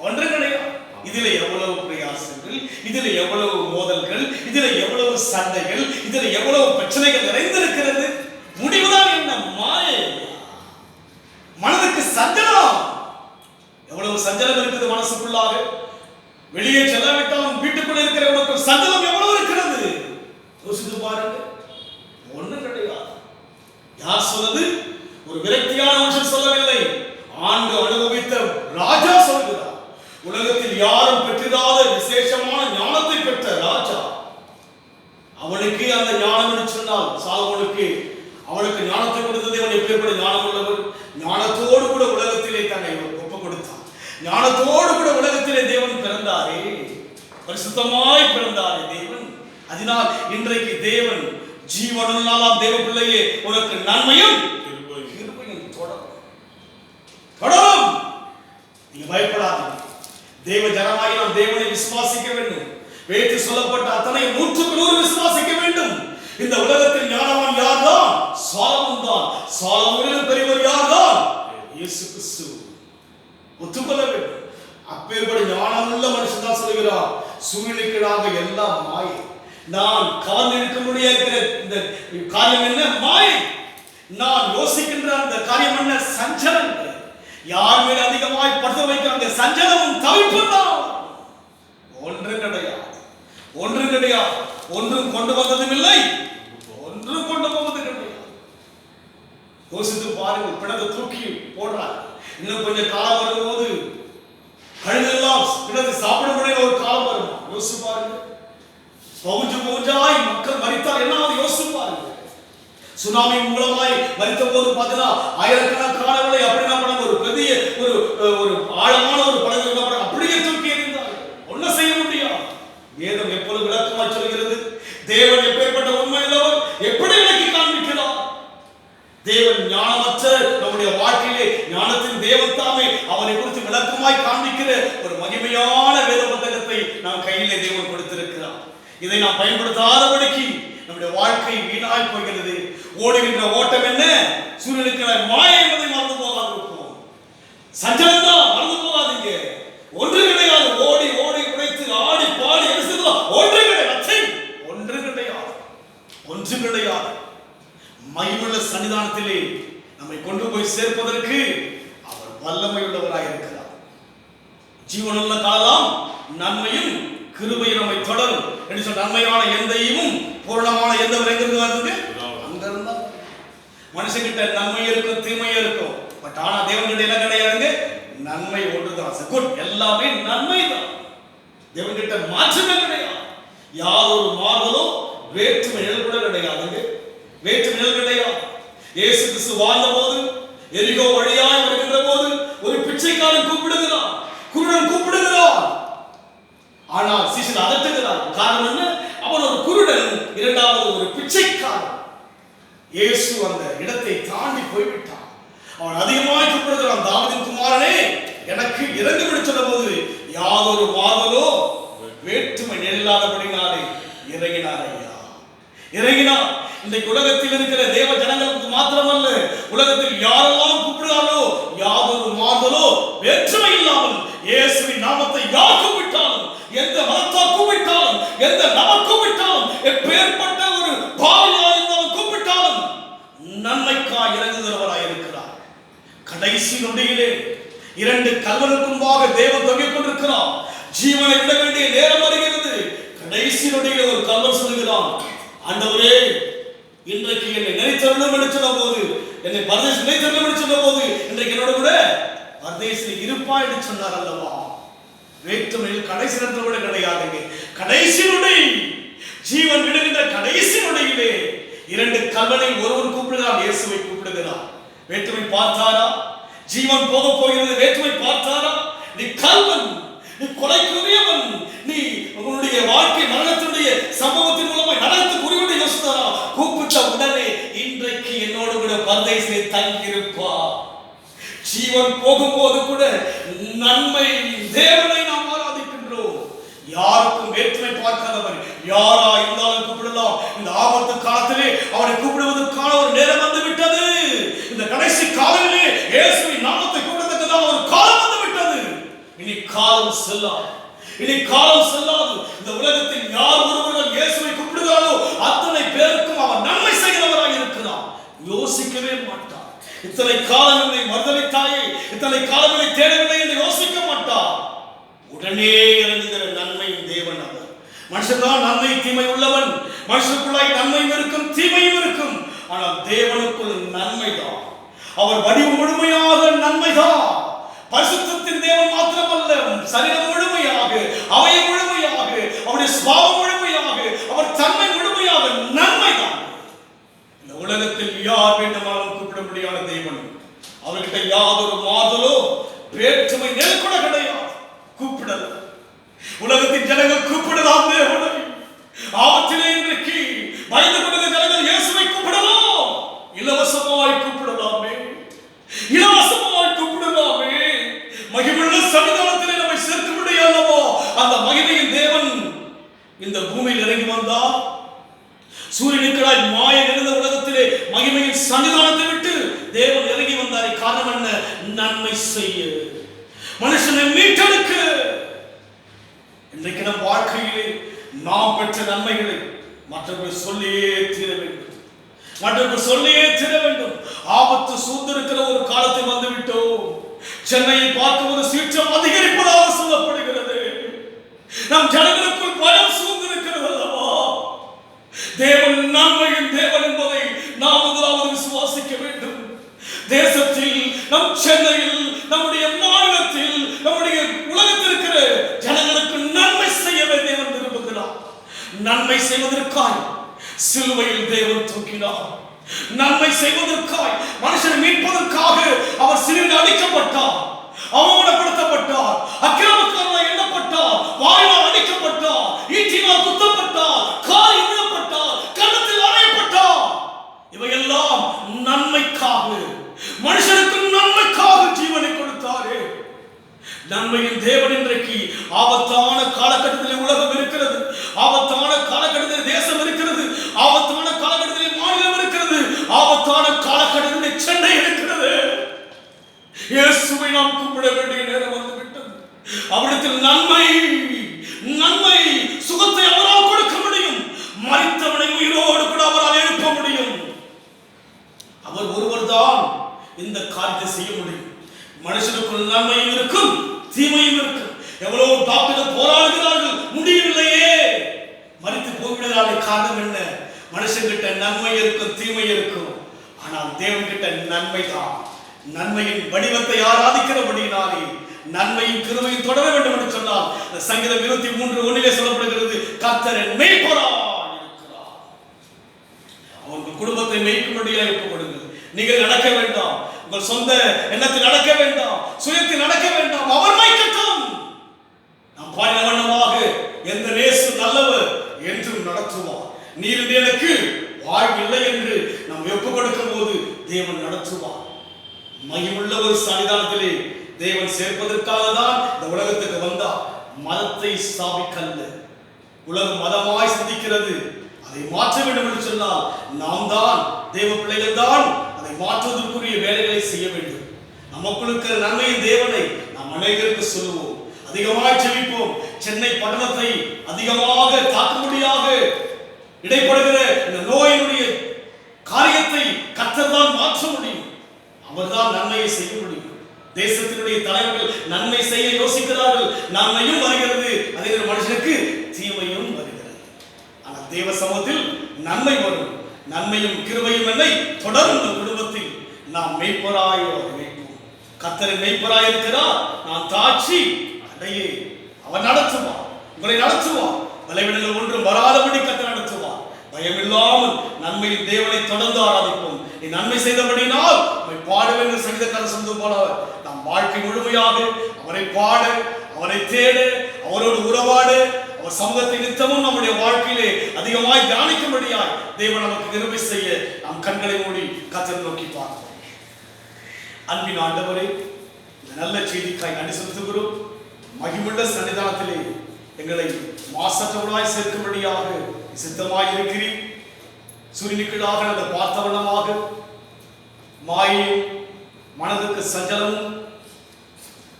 ஒன்று கிடையாது. இதுல எவ்வளவு பிரயாசங்கள், இதுல எவ்வளவு மோதல்கள், இதுல எவ்வளவு சண்டைகள், இதுல எவ்வளவு பிரச்சனைகள் நிறைந்திருக்கிறது. முடிவுதான் என்ன? மாயை. மனதுக்கு சஞ்சலம். எவ்வளவு சஞ்சலம் இருக்குது மனசுக்குள்ளாக. வெளியே செல்லாவிட்டாலும் வீட்டுக்குள்ள இருக்கிற உனக்கு சஞ்சலம் எவ்வளவு இருக்கிறது யோசித்து பாருங்க. ஒண்ணு கிடையாது. யார் சொன்னது? ஒரு விரக்தியான மனுஷன் சொல்லவில்லை, ஆண்டு அனுபவித்த ராஜா சொல்கிறார். உலகத்தில் யாரும் பெற்றிராத விசேஷமான ஞானத்தை பெற்ற ராஜா. அவனுக்கு அந்த ஞானம் என்று சொன்னால் சாலமோனுக்கு அவனுக்கு ஞானத்தை கொடுத்தது. அவன் எப்பேற்பட்ட ஞானம் உள்ளவர்! ஞானத்தோடு கூட உலகத்திலே தன்னை ஒப்புக் கொடுத்தான். ஞானத்தோடு கூட உலகத்திலே தேவன் பிறந்தாரே, பரிசுத்தமாய் பிறந்தாரே தேவன். அதனால் இன்றைக்கு தேவன் ஜீவனுள்ளாம் தேவ பிள்ளையே, உனக்கு நன்மையும் கிருபையும் தொடரும். நீங்க பயப்படாதீங்க. தேவ ஜனமாய் நாம் தேவனை விசுவாசிக்க வேண்டும். வேதத்தில் சொல்லப்பட்ட அத்தனை 100% விசுவாசிக்க வேண்டும். இந்த உலகத்தில் ஞானவான் யார்தான்? சாலமோன் தான். சாலமோனிலும் பெரியவர் யார்தான்? இயேசு கிறிஸ்து. ஒத்துக்கொள்ள வேண்டும். அப்பேற்பட்ட ஞானமுள்ள மனுஷன் தான் சொல்கிறார், சூழ்நிலைகளாக எல்லாம் மாயை. நான் கவர்ந்து இருக்க முடியாத இந்த காரியம் என்ன? மாயை. நான் யோசிக்கின்ற அந்த காரியம் என்ன? சஞ்சலங்கள். யார் மேல் அதிகமாய் படுத்த வைக்கிற அந்த சஞ்சலமும் தவிப்பும் தான். ஒன்று கிடையாது, ஒன்று கிடையாது. ஒன்றும் கொண்டு வந்ததும் இல்லை, ஒன்றும் கொண்டு போவது கிடையாது. யோசித்து பாருங்கள். பிணத்தை தூக்கி போடுறாங்க. இன்னும் கொஞ்சம் காலம் வரும்போது கழுதெல்லாம் பிணத்தை சாப்பிட முடியாத ஒரு காலம் வரும். யோசிச்சு பாருங்க. பவுஞ்சாய் மக்கள் மரித்தார். என்ன யோசிச்சு பாருங்க. சுனாமி மூலமாய் மரித்த போது பார்த்தீங்கன்னா ஆயிரக்கணக்கானவர்களை அப்படி என்ன பண்ண, ஒரு பெரிய ஒரு ஆழமான ஒரு படகு அப்படியே தூக்கி எறிந்தார். ஒன்னும் செய்ய முடியாது. வேதம் எப்பொழுது விளக்கமாய் சொல்கிறது? தேவன் எப்பேற்பட்ட உண்மை உள்ளவர், எப்படி விளக்கி காண்பிக்கிறார்? தேவன் ஞானமற்ற நம்முடைய வாழ்க்கையிலே ஞானத்தின் தேவன் தாமே அவனை குறித்து விளக்கமாய் காண்பிக்கிற ஒரு மகிமையான வேத புத்தகத்தை நாம் கையிலே தேவன் கொடுத்திருக்கிறார். இதை நாம் பயன்படுத்தாதபடிக்கு நம்முடைய வாழ்க்கை வீணாய் போகிறது. ஓடுகின்ற ஓட்டம் என்ன? சூழ்நிலைகளாய் மாயை என்பதை மறந்து போகாதிருப்போம். சஞ்சலம் தான், மறந்து போகாதீங்க. ஒன்று கிடையாது. ஓடி ஓடி உடைத்து ஆடி பாடி எடுத்துக்கலாம். ஒன்று கிடையாது, ஒன்று கிடையாது, ஒன்று கிடையாது. மகிமுள்ள சன்னிதானத்திலே நம்மை கொண்டு போய் சேர்ப்பதற்கு அவர் வல்லமையுள்ளவராக இருக்கிறார். ஜீவனுள்ள காலம் நன்மையும் கிருபையும் நம்மை தொடரும் என்று சொல்ல, நன்மையான எந்தையும் பூரணமான எந்த எங்கிருந்து வருது? அங்க இருந்தா. மனுஷங்கிட்ட நன்மை இருக்கும் தீமை இருக்கும். பட் ஆனா தேவன்கிட்ட என்ன கிடையாதுங்க? நன்மை ஒன்றுதான். எல்லாமே நன்மை தான். தேவன்கிட்ட மாற்றமே கிடையாது. யாதொரு மாறுதலோ வேற்றுமைகள் கூட கிடையாதுங்க. வேற்றுமைகள் கிடையாது. இயேசு கிறிஸ்து வாழ்ந்த போது எரிகோ வழியாய் வருகின்ற போது ஒரு பிச்சைக்காரன் கூப்பிடுகிறான், குருடன் கூப்பிடுகிறான். ஆனால் சீசன் அதட்டுகிறார். காரணம் என்ன? அவன் ஒரு குருடன், இரண்டாவது ஒரு பிச்சைக்காரன். இயேசு அந்த இடத்தை தாண்டி போய்விட்டான். அவன் அதிகமாய் கூப்பிடுகிறான், தாவீதின் குமாரனே எனக்கு இறங்கி விட சொன்ன போது யாதொரு மாறுதலோ வேற்றுமை இல்லாதபடினாலே இறங்கினார். ஐயா இறங்கினார். இன்றைக்கு உலகத்தில் இருக்கிற தேவ ஜனங்களுக்கு மாத்திரமல்ல, உலகத்தில் யாரெல்லாம் கூப்பிடுகிறாரோ யாதொரு மாறுதலோ வேற்றுமை இல்லாமல் இயேசுவின் நாமத்தை யார் கூப்பிட்டாலும், எந்த மதத்தார் கூப்பிட்டாலும், எந்த நபர் கூப்பிட்டாலும், எப்பேற்பட்ட ஒரு பாவியாய் இருந்தாலும் கூப்பிட்டாலும் நன்மைக்காய் இறங்குகிறவராய் இருக்கிறார். கடைசி நொடியிலே 2 கல்வனுக்கு முன்பாக தேவன் தொங்கிக் கொண்டிருக்கிறார். ஜீவனை விட வேண்டிய நேரம் வருகிறது. கடைசி நொடியிலே ஒரு கல்வன் சொல்லுகிறான், ஆண்டவரே இன்றைக்கு என்னை நினைத்தருளும் என்று சொன்ன போது, என்னை பரதேசி நினைத்தருளும் என்று சொன்ன போது, இன்றைக்கு என்னோட கூட பரதேசில் இருப்பா என்று சொன்னார் அல்லவா? வேற்றுமையில் கடைசி நேரத்தில் கூட கிடையாதுங்க. கடைசி நொடி, ஜீவன் விடுகின்ற கடைசி நொடியிலே 2 கல்வனை ஒருவன் கூப்பிடுகிறான், இயேசுவை கூப்பிடுகிறான். வேற்றுமை பார்த்தாரா? ஜீவன் போக போகிறது. வேற்றுமை பார்த்தாரா? நீ கல்வன், நீ கொலைக்குரியவன், நீ உன்னுடைய வாழ்க்கை மரணத்தினுடைய சம்பவத்தின் மூலமாய் நடந்து குறிவிட்டு யோசித்தாரா? கூப்பிட்ட உடனே இன்றைக்கு என்னோடு கூட பரதேசிலே தங்கியிருப்பா. ஜீவன் போகும்போது கூட நன்மை தேவனை நாம் ஆராதிக்கின்றோம். யாருக்கும் வேற்றுமை பார்க்காதவர் யாரா இருந்தாலும் கூப்பிடலாம். இந்த ஆபத்து காலத்திலே அவரை கூப்பிடுவதற்கான ஒரு நேரம் வந்து விட்டது. இந்த கடைசி காலத்திலே இயேசுவின் நாமத்தை கூப்பிடத்தக்கதான ஒரு காலம் வந்து விட்டது. இனி காலம் செல்லாது, இனி காலம் செல்லாது. இந்த உலகத்தில் யார் ஒருவர்கள் இயேசுவை கூப்பிடுகிறாரோ அத்தனை பேருக்கும் அவர் நன்மை செய்கிறவராக இருக்கிறார். யோசிக்கவே மாட்டார். இத்தனை காலங்களை மறுதலித்தாயே, இத்தனை காலங்களை தேடவில்லை என்று யோசிக்க மாட்டார். உடனே இறங்குகிற நன்மையின் தேவன் அவர். மனுஷன் தான் நன்மை தீமை உள்ளவன். மனுஷனுக்குள்ளாய் நன்மையும் இருக்கும் தீமையும் இருக்கும். ஆனால் தேவனுக்குள் நன்மைதான். அவர் வடிவம் முழுமையாக நன்மைதான். பரிசுத்தத்தின் தேவன் மாத்திரமல்ல, சரீரம் முழுமையாக, அவை முழுமையாக, அவருடைய சுபாவம் முழுமையாக, அவர் தன்மை முழுமையாக நன்மைதான். இந்த உலகத்தில் யார் வேண்டுமானாலும் கூப்பிட முடியாத தேவன். அவர்கிட்ட யாதொரு மாறுதலோ வேற்றுமை கூட கிடையாது. கூப்பிடல. உலகத்தின் ஜனங்கள் கூப்பிடலாம் தேவனை. ஆபத்திலே இன்றைக்கு பயந்து கொண்ட ஜனங்கள் இயேசுவை கூப்பிடலாம். இலவசமாய் கூப்பிடலாமே, இலவசமாய் கூப்பிடலாமே. மகிமையுள்ள சன்னிதானத்திலே நம்மை சேர்த்து விடையல்லவோ அந்த மகிமையின் தேவன் இந்த பூமியில் இறங்கி வந்தார். சூரியனுக்களாய் மாய நிறைந்த உலகத்திலே மகிமையின் சன்னிதானத்தை விட்டு தேவன் இறங்கி வந்தாரே. காரணம் என்ன? நன்மை செய்ய, மனுஷனை மீட்டெடுக்க. இன்றைக்கு நம் வாழ்க்கையிலே நாம் பெற்ற நன்மைகளை மற்றவர்கள் சொல்லியே தீர வேண்டும், மற்றவர்கள் சொல்லியே தீர வேண்டும். ஆபத்து சூழ்ந்திருக்கிற ஒரு காலத்தில் வந்துவிட்டோம். சென்னையை பார்க்கும்போது சீற்றம் அதிகரிப்பதாக சொல்லப்படுகிறது. நம் ஜனங்களுக்குள் பயம் சூழ்ந்திருக்கிறது அல்லவா? தேவன் நன்மையின் தேவன் என்பதை நாம் முதலாவது விசுவாசிக்க வேண்டும். தேசத்தில், நம் சென்னையில், நம்முடைய மாநிலத்தில், நம்முடைய உலகத்தில் இருக்கிற ஜனங்களுக்கு நன்மை செய்யவே தேவன் விரும்புகிறார். நன்மை செய்வதற்காய் சிலுவையில் தேவன் தூக்கினார். நன்மை செய்வதற்காய், மனுஷனை மீட்பதற்காக அவர் சிலுவையில் அடிக்கப்பட்டார், அவமானப்படுத்தப்பட்டார், அக்கிரமக்காரனாய் எண்ணப்பட்டார், வாயினால் அடிக்கப்பட்டார், ஈட்டினால் குத்தப்பட்டார், காலில் விழப்பட்டார், கன்னத்தில் அறையப்பட்டார். இவையெல்லாம் நன்மைக்காக, மனுஷனுக்கு நன்மைக்காக ஜீவனை கொடுத்தாரே. நன்மையின் தேவன் இன்றைக்கு ஆபத்தான காலகட்டத்தில் உலகம் இருக்கிறது, ஆபத்தான காலகட்டத்தில் தேசம் இருக்கிறது, ஆபத்தான காலகட்டத்தில் மாநிலம் இருக்கிறது, ஆபத்தான காலகட்டத்தில் சென்னை இருக்கிறது. இயேசுவை நாம் கூப்பிட வேண்டிய நேரம் வந்துவிட்டது. அவரிடத்தில் நன்மை, நன்மை சுகத்தை அவரால் கொடுக்க முடியும். மரித்தவனை உயிரோடு கூட அவரால் எழுப்ப முடியும். இந்த காரியத்தை செய்ய முடியும். மனுஷனுக்குள் நன்மையும் இருக்கும், தீமையும் இருக்கும். எவ்வளவு டாக்டர்கள் போராடுகிறார்கள், முடியவில்லையே, மறித்து போய்விடுகிறார்கள். காரணம் என்ன? மனுஷன்கிட்ட நன்மை இருக்கும், தீமை இருக்கும். ஆனால் தேவன் கிட்ட நன்மை தான். நன்மையின் வடிவத்தை ஆராதிக்கிறபடியினாலே நன்மையும் கிருபையும் தொடர வேண்டும் என்று சொன்னால் சங்கீதம் 23:1 சொல்லப்படுகிறது, கர்த்தர் என் மேய்ப்பராய் இருக்கிறார். அவர்கள் குடும்பத்தை மேய்க்கும்படியாக ஒப்புக் கொடுங்கள். நீங்கள் நடக்க வேண்டாம், உங்கள் சொந்த எண்ணத்தில் நடக்க வேண்டாம், சுயத்தில் நடக்க வேண்டாம், அவர் மேய்க்கட்டும். நாம் பாடின வண்ணமாக எந்த நேசு நல்லவர் என்றும் நடத்துவார். நீர் எனக்கு வாழ்வில்லை என்று நாம் ஒப்புக் கொடுக்கும் போது தேவன் நடத்துவார். மகிமுள்ள ஒரு சன்னிதானத்திலே தேவன் சேர்ப்பதற்காக தான் இந்த உலகத்துக்கு வந்தார். மதத்தை ஸ்தாபிக்கல்ல. உலகம் மதமாய் சிந்திக்கிறது, அதை மாற்ற வேண்டும் என்று சொன்னால் நாம் தான், தேவ பிள்ளைகள் தான் அதை மாற்றுவதற்குரிய வேலைகளை செய்ய வேண்டும். நமக்குள் இருக்கிற நன்மையின் தேவனை நாம் அனைவருக்கு சொல்லுவோம், அதிகமாக ஜெபிப்போம். சென்னை பட்டணத்தை அதிகமாக தாக்கும்படியாக இடைப்படுகிற இந்த நோயினுடைய காரியத்தை கர்த்தர் தான் மாற்ற முடியும். அவர்தான் நன்மையை செய்ய முடியும். தேசத்தினுடைய தலைவர்கள் நன்மை செய்ய யோசிக்கிறார்கள், நன்மையும் வருகிறது, அதே மனுஷனுக்கு தீமையும் வருகிறது. ஆனால் தேவ சமூகத்தில் நன்மை வரும். நன்மையும் கிருபையும் என்னை தொடரும். இந்த குடும்பத்தில் நாம் மெய்ப்பராய் வைப்போம். கர்த்தர் மெய்ப்பராய் இருக்கிறார், நான் தாட்சி அடையே. அவர் நடத்துவார், உங்களை நடத்துவார். பலவீனங்கள் ஒன்றும் வராதபடி கர்த்தர் நடத்துவார். பயமில்லாமல் நன்மையின் தேவனை தொடர்ந்து ஆராதிப்போம். நீ நன்மை செய்தபடினால் அவரை பாட வேண்டும். சங்கீதக்காரர் சொன்னது போல நாம் வாழ்க்கை முழுமையாக அவரை பாட, அவரை தேட, அவரோடு உறவாட, அவர் சமூகத்தை நித்தமும் நம்முடைய வாழ்க்கையிலே அதிகமாய் தியானிக்கும்படியாய் தேவன் நமக்கு கிருபை செய்ய நாம் கண்களை மூடி கர்த்தரை நோக்கி பார்ப்போம். அன்பின் ஆண்டவரே, இந்த நல்ல செய்திக்காய் நன்றி செலுத்துகிறோம். மகிமுள்ள சன்னிதானத்திலே எங்களை மாசற்றவர்களாய் சேர்க்கும்படியாக சித்தமாய் இருக்கிறீர். சூரியனுக்குள்ளாக நாங்கள் பார்த்தவண்ணமாக மாயையும் மனதுக்கு சஞ்சலமும்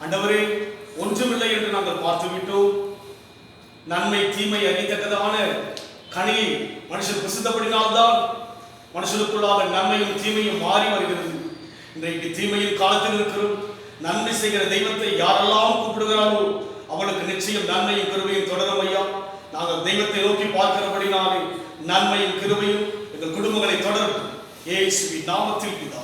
ஆண்டவரே ஒன்றுமில்லை என்று நாங்கள் பார்த்துவிட்டோம். நன்மை தீமை அறியத்தக்கதான கனியை மனுஷன் புசித்தபடினால்தான் மனுஷனுக்குள்ளாக நன்மையும் தீமையும் மாறி வருகிறது. இன்றைக்கு தீமையின் காலத்தில் இருக்கிறோம். நன்மை செய்கிற தெய்வத்தை யாரெல்லாம் கூப்பிடுகிறாரோ அவளுக்கு நிச்சயம் நன்மையும் கிருபையும் தொடரும். ஐயா, நாங்கள் தெய்வத்தை நோக்கி பார்க்கிறபடினாலே நன்மையும் கிருபையும் எங்கள் குடும்பங்களை தொடரும். இயேசுவின் நாமத்தில் பிதா.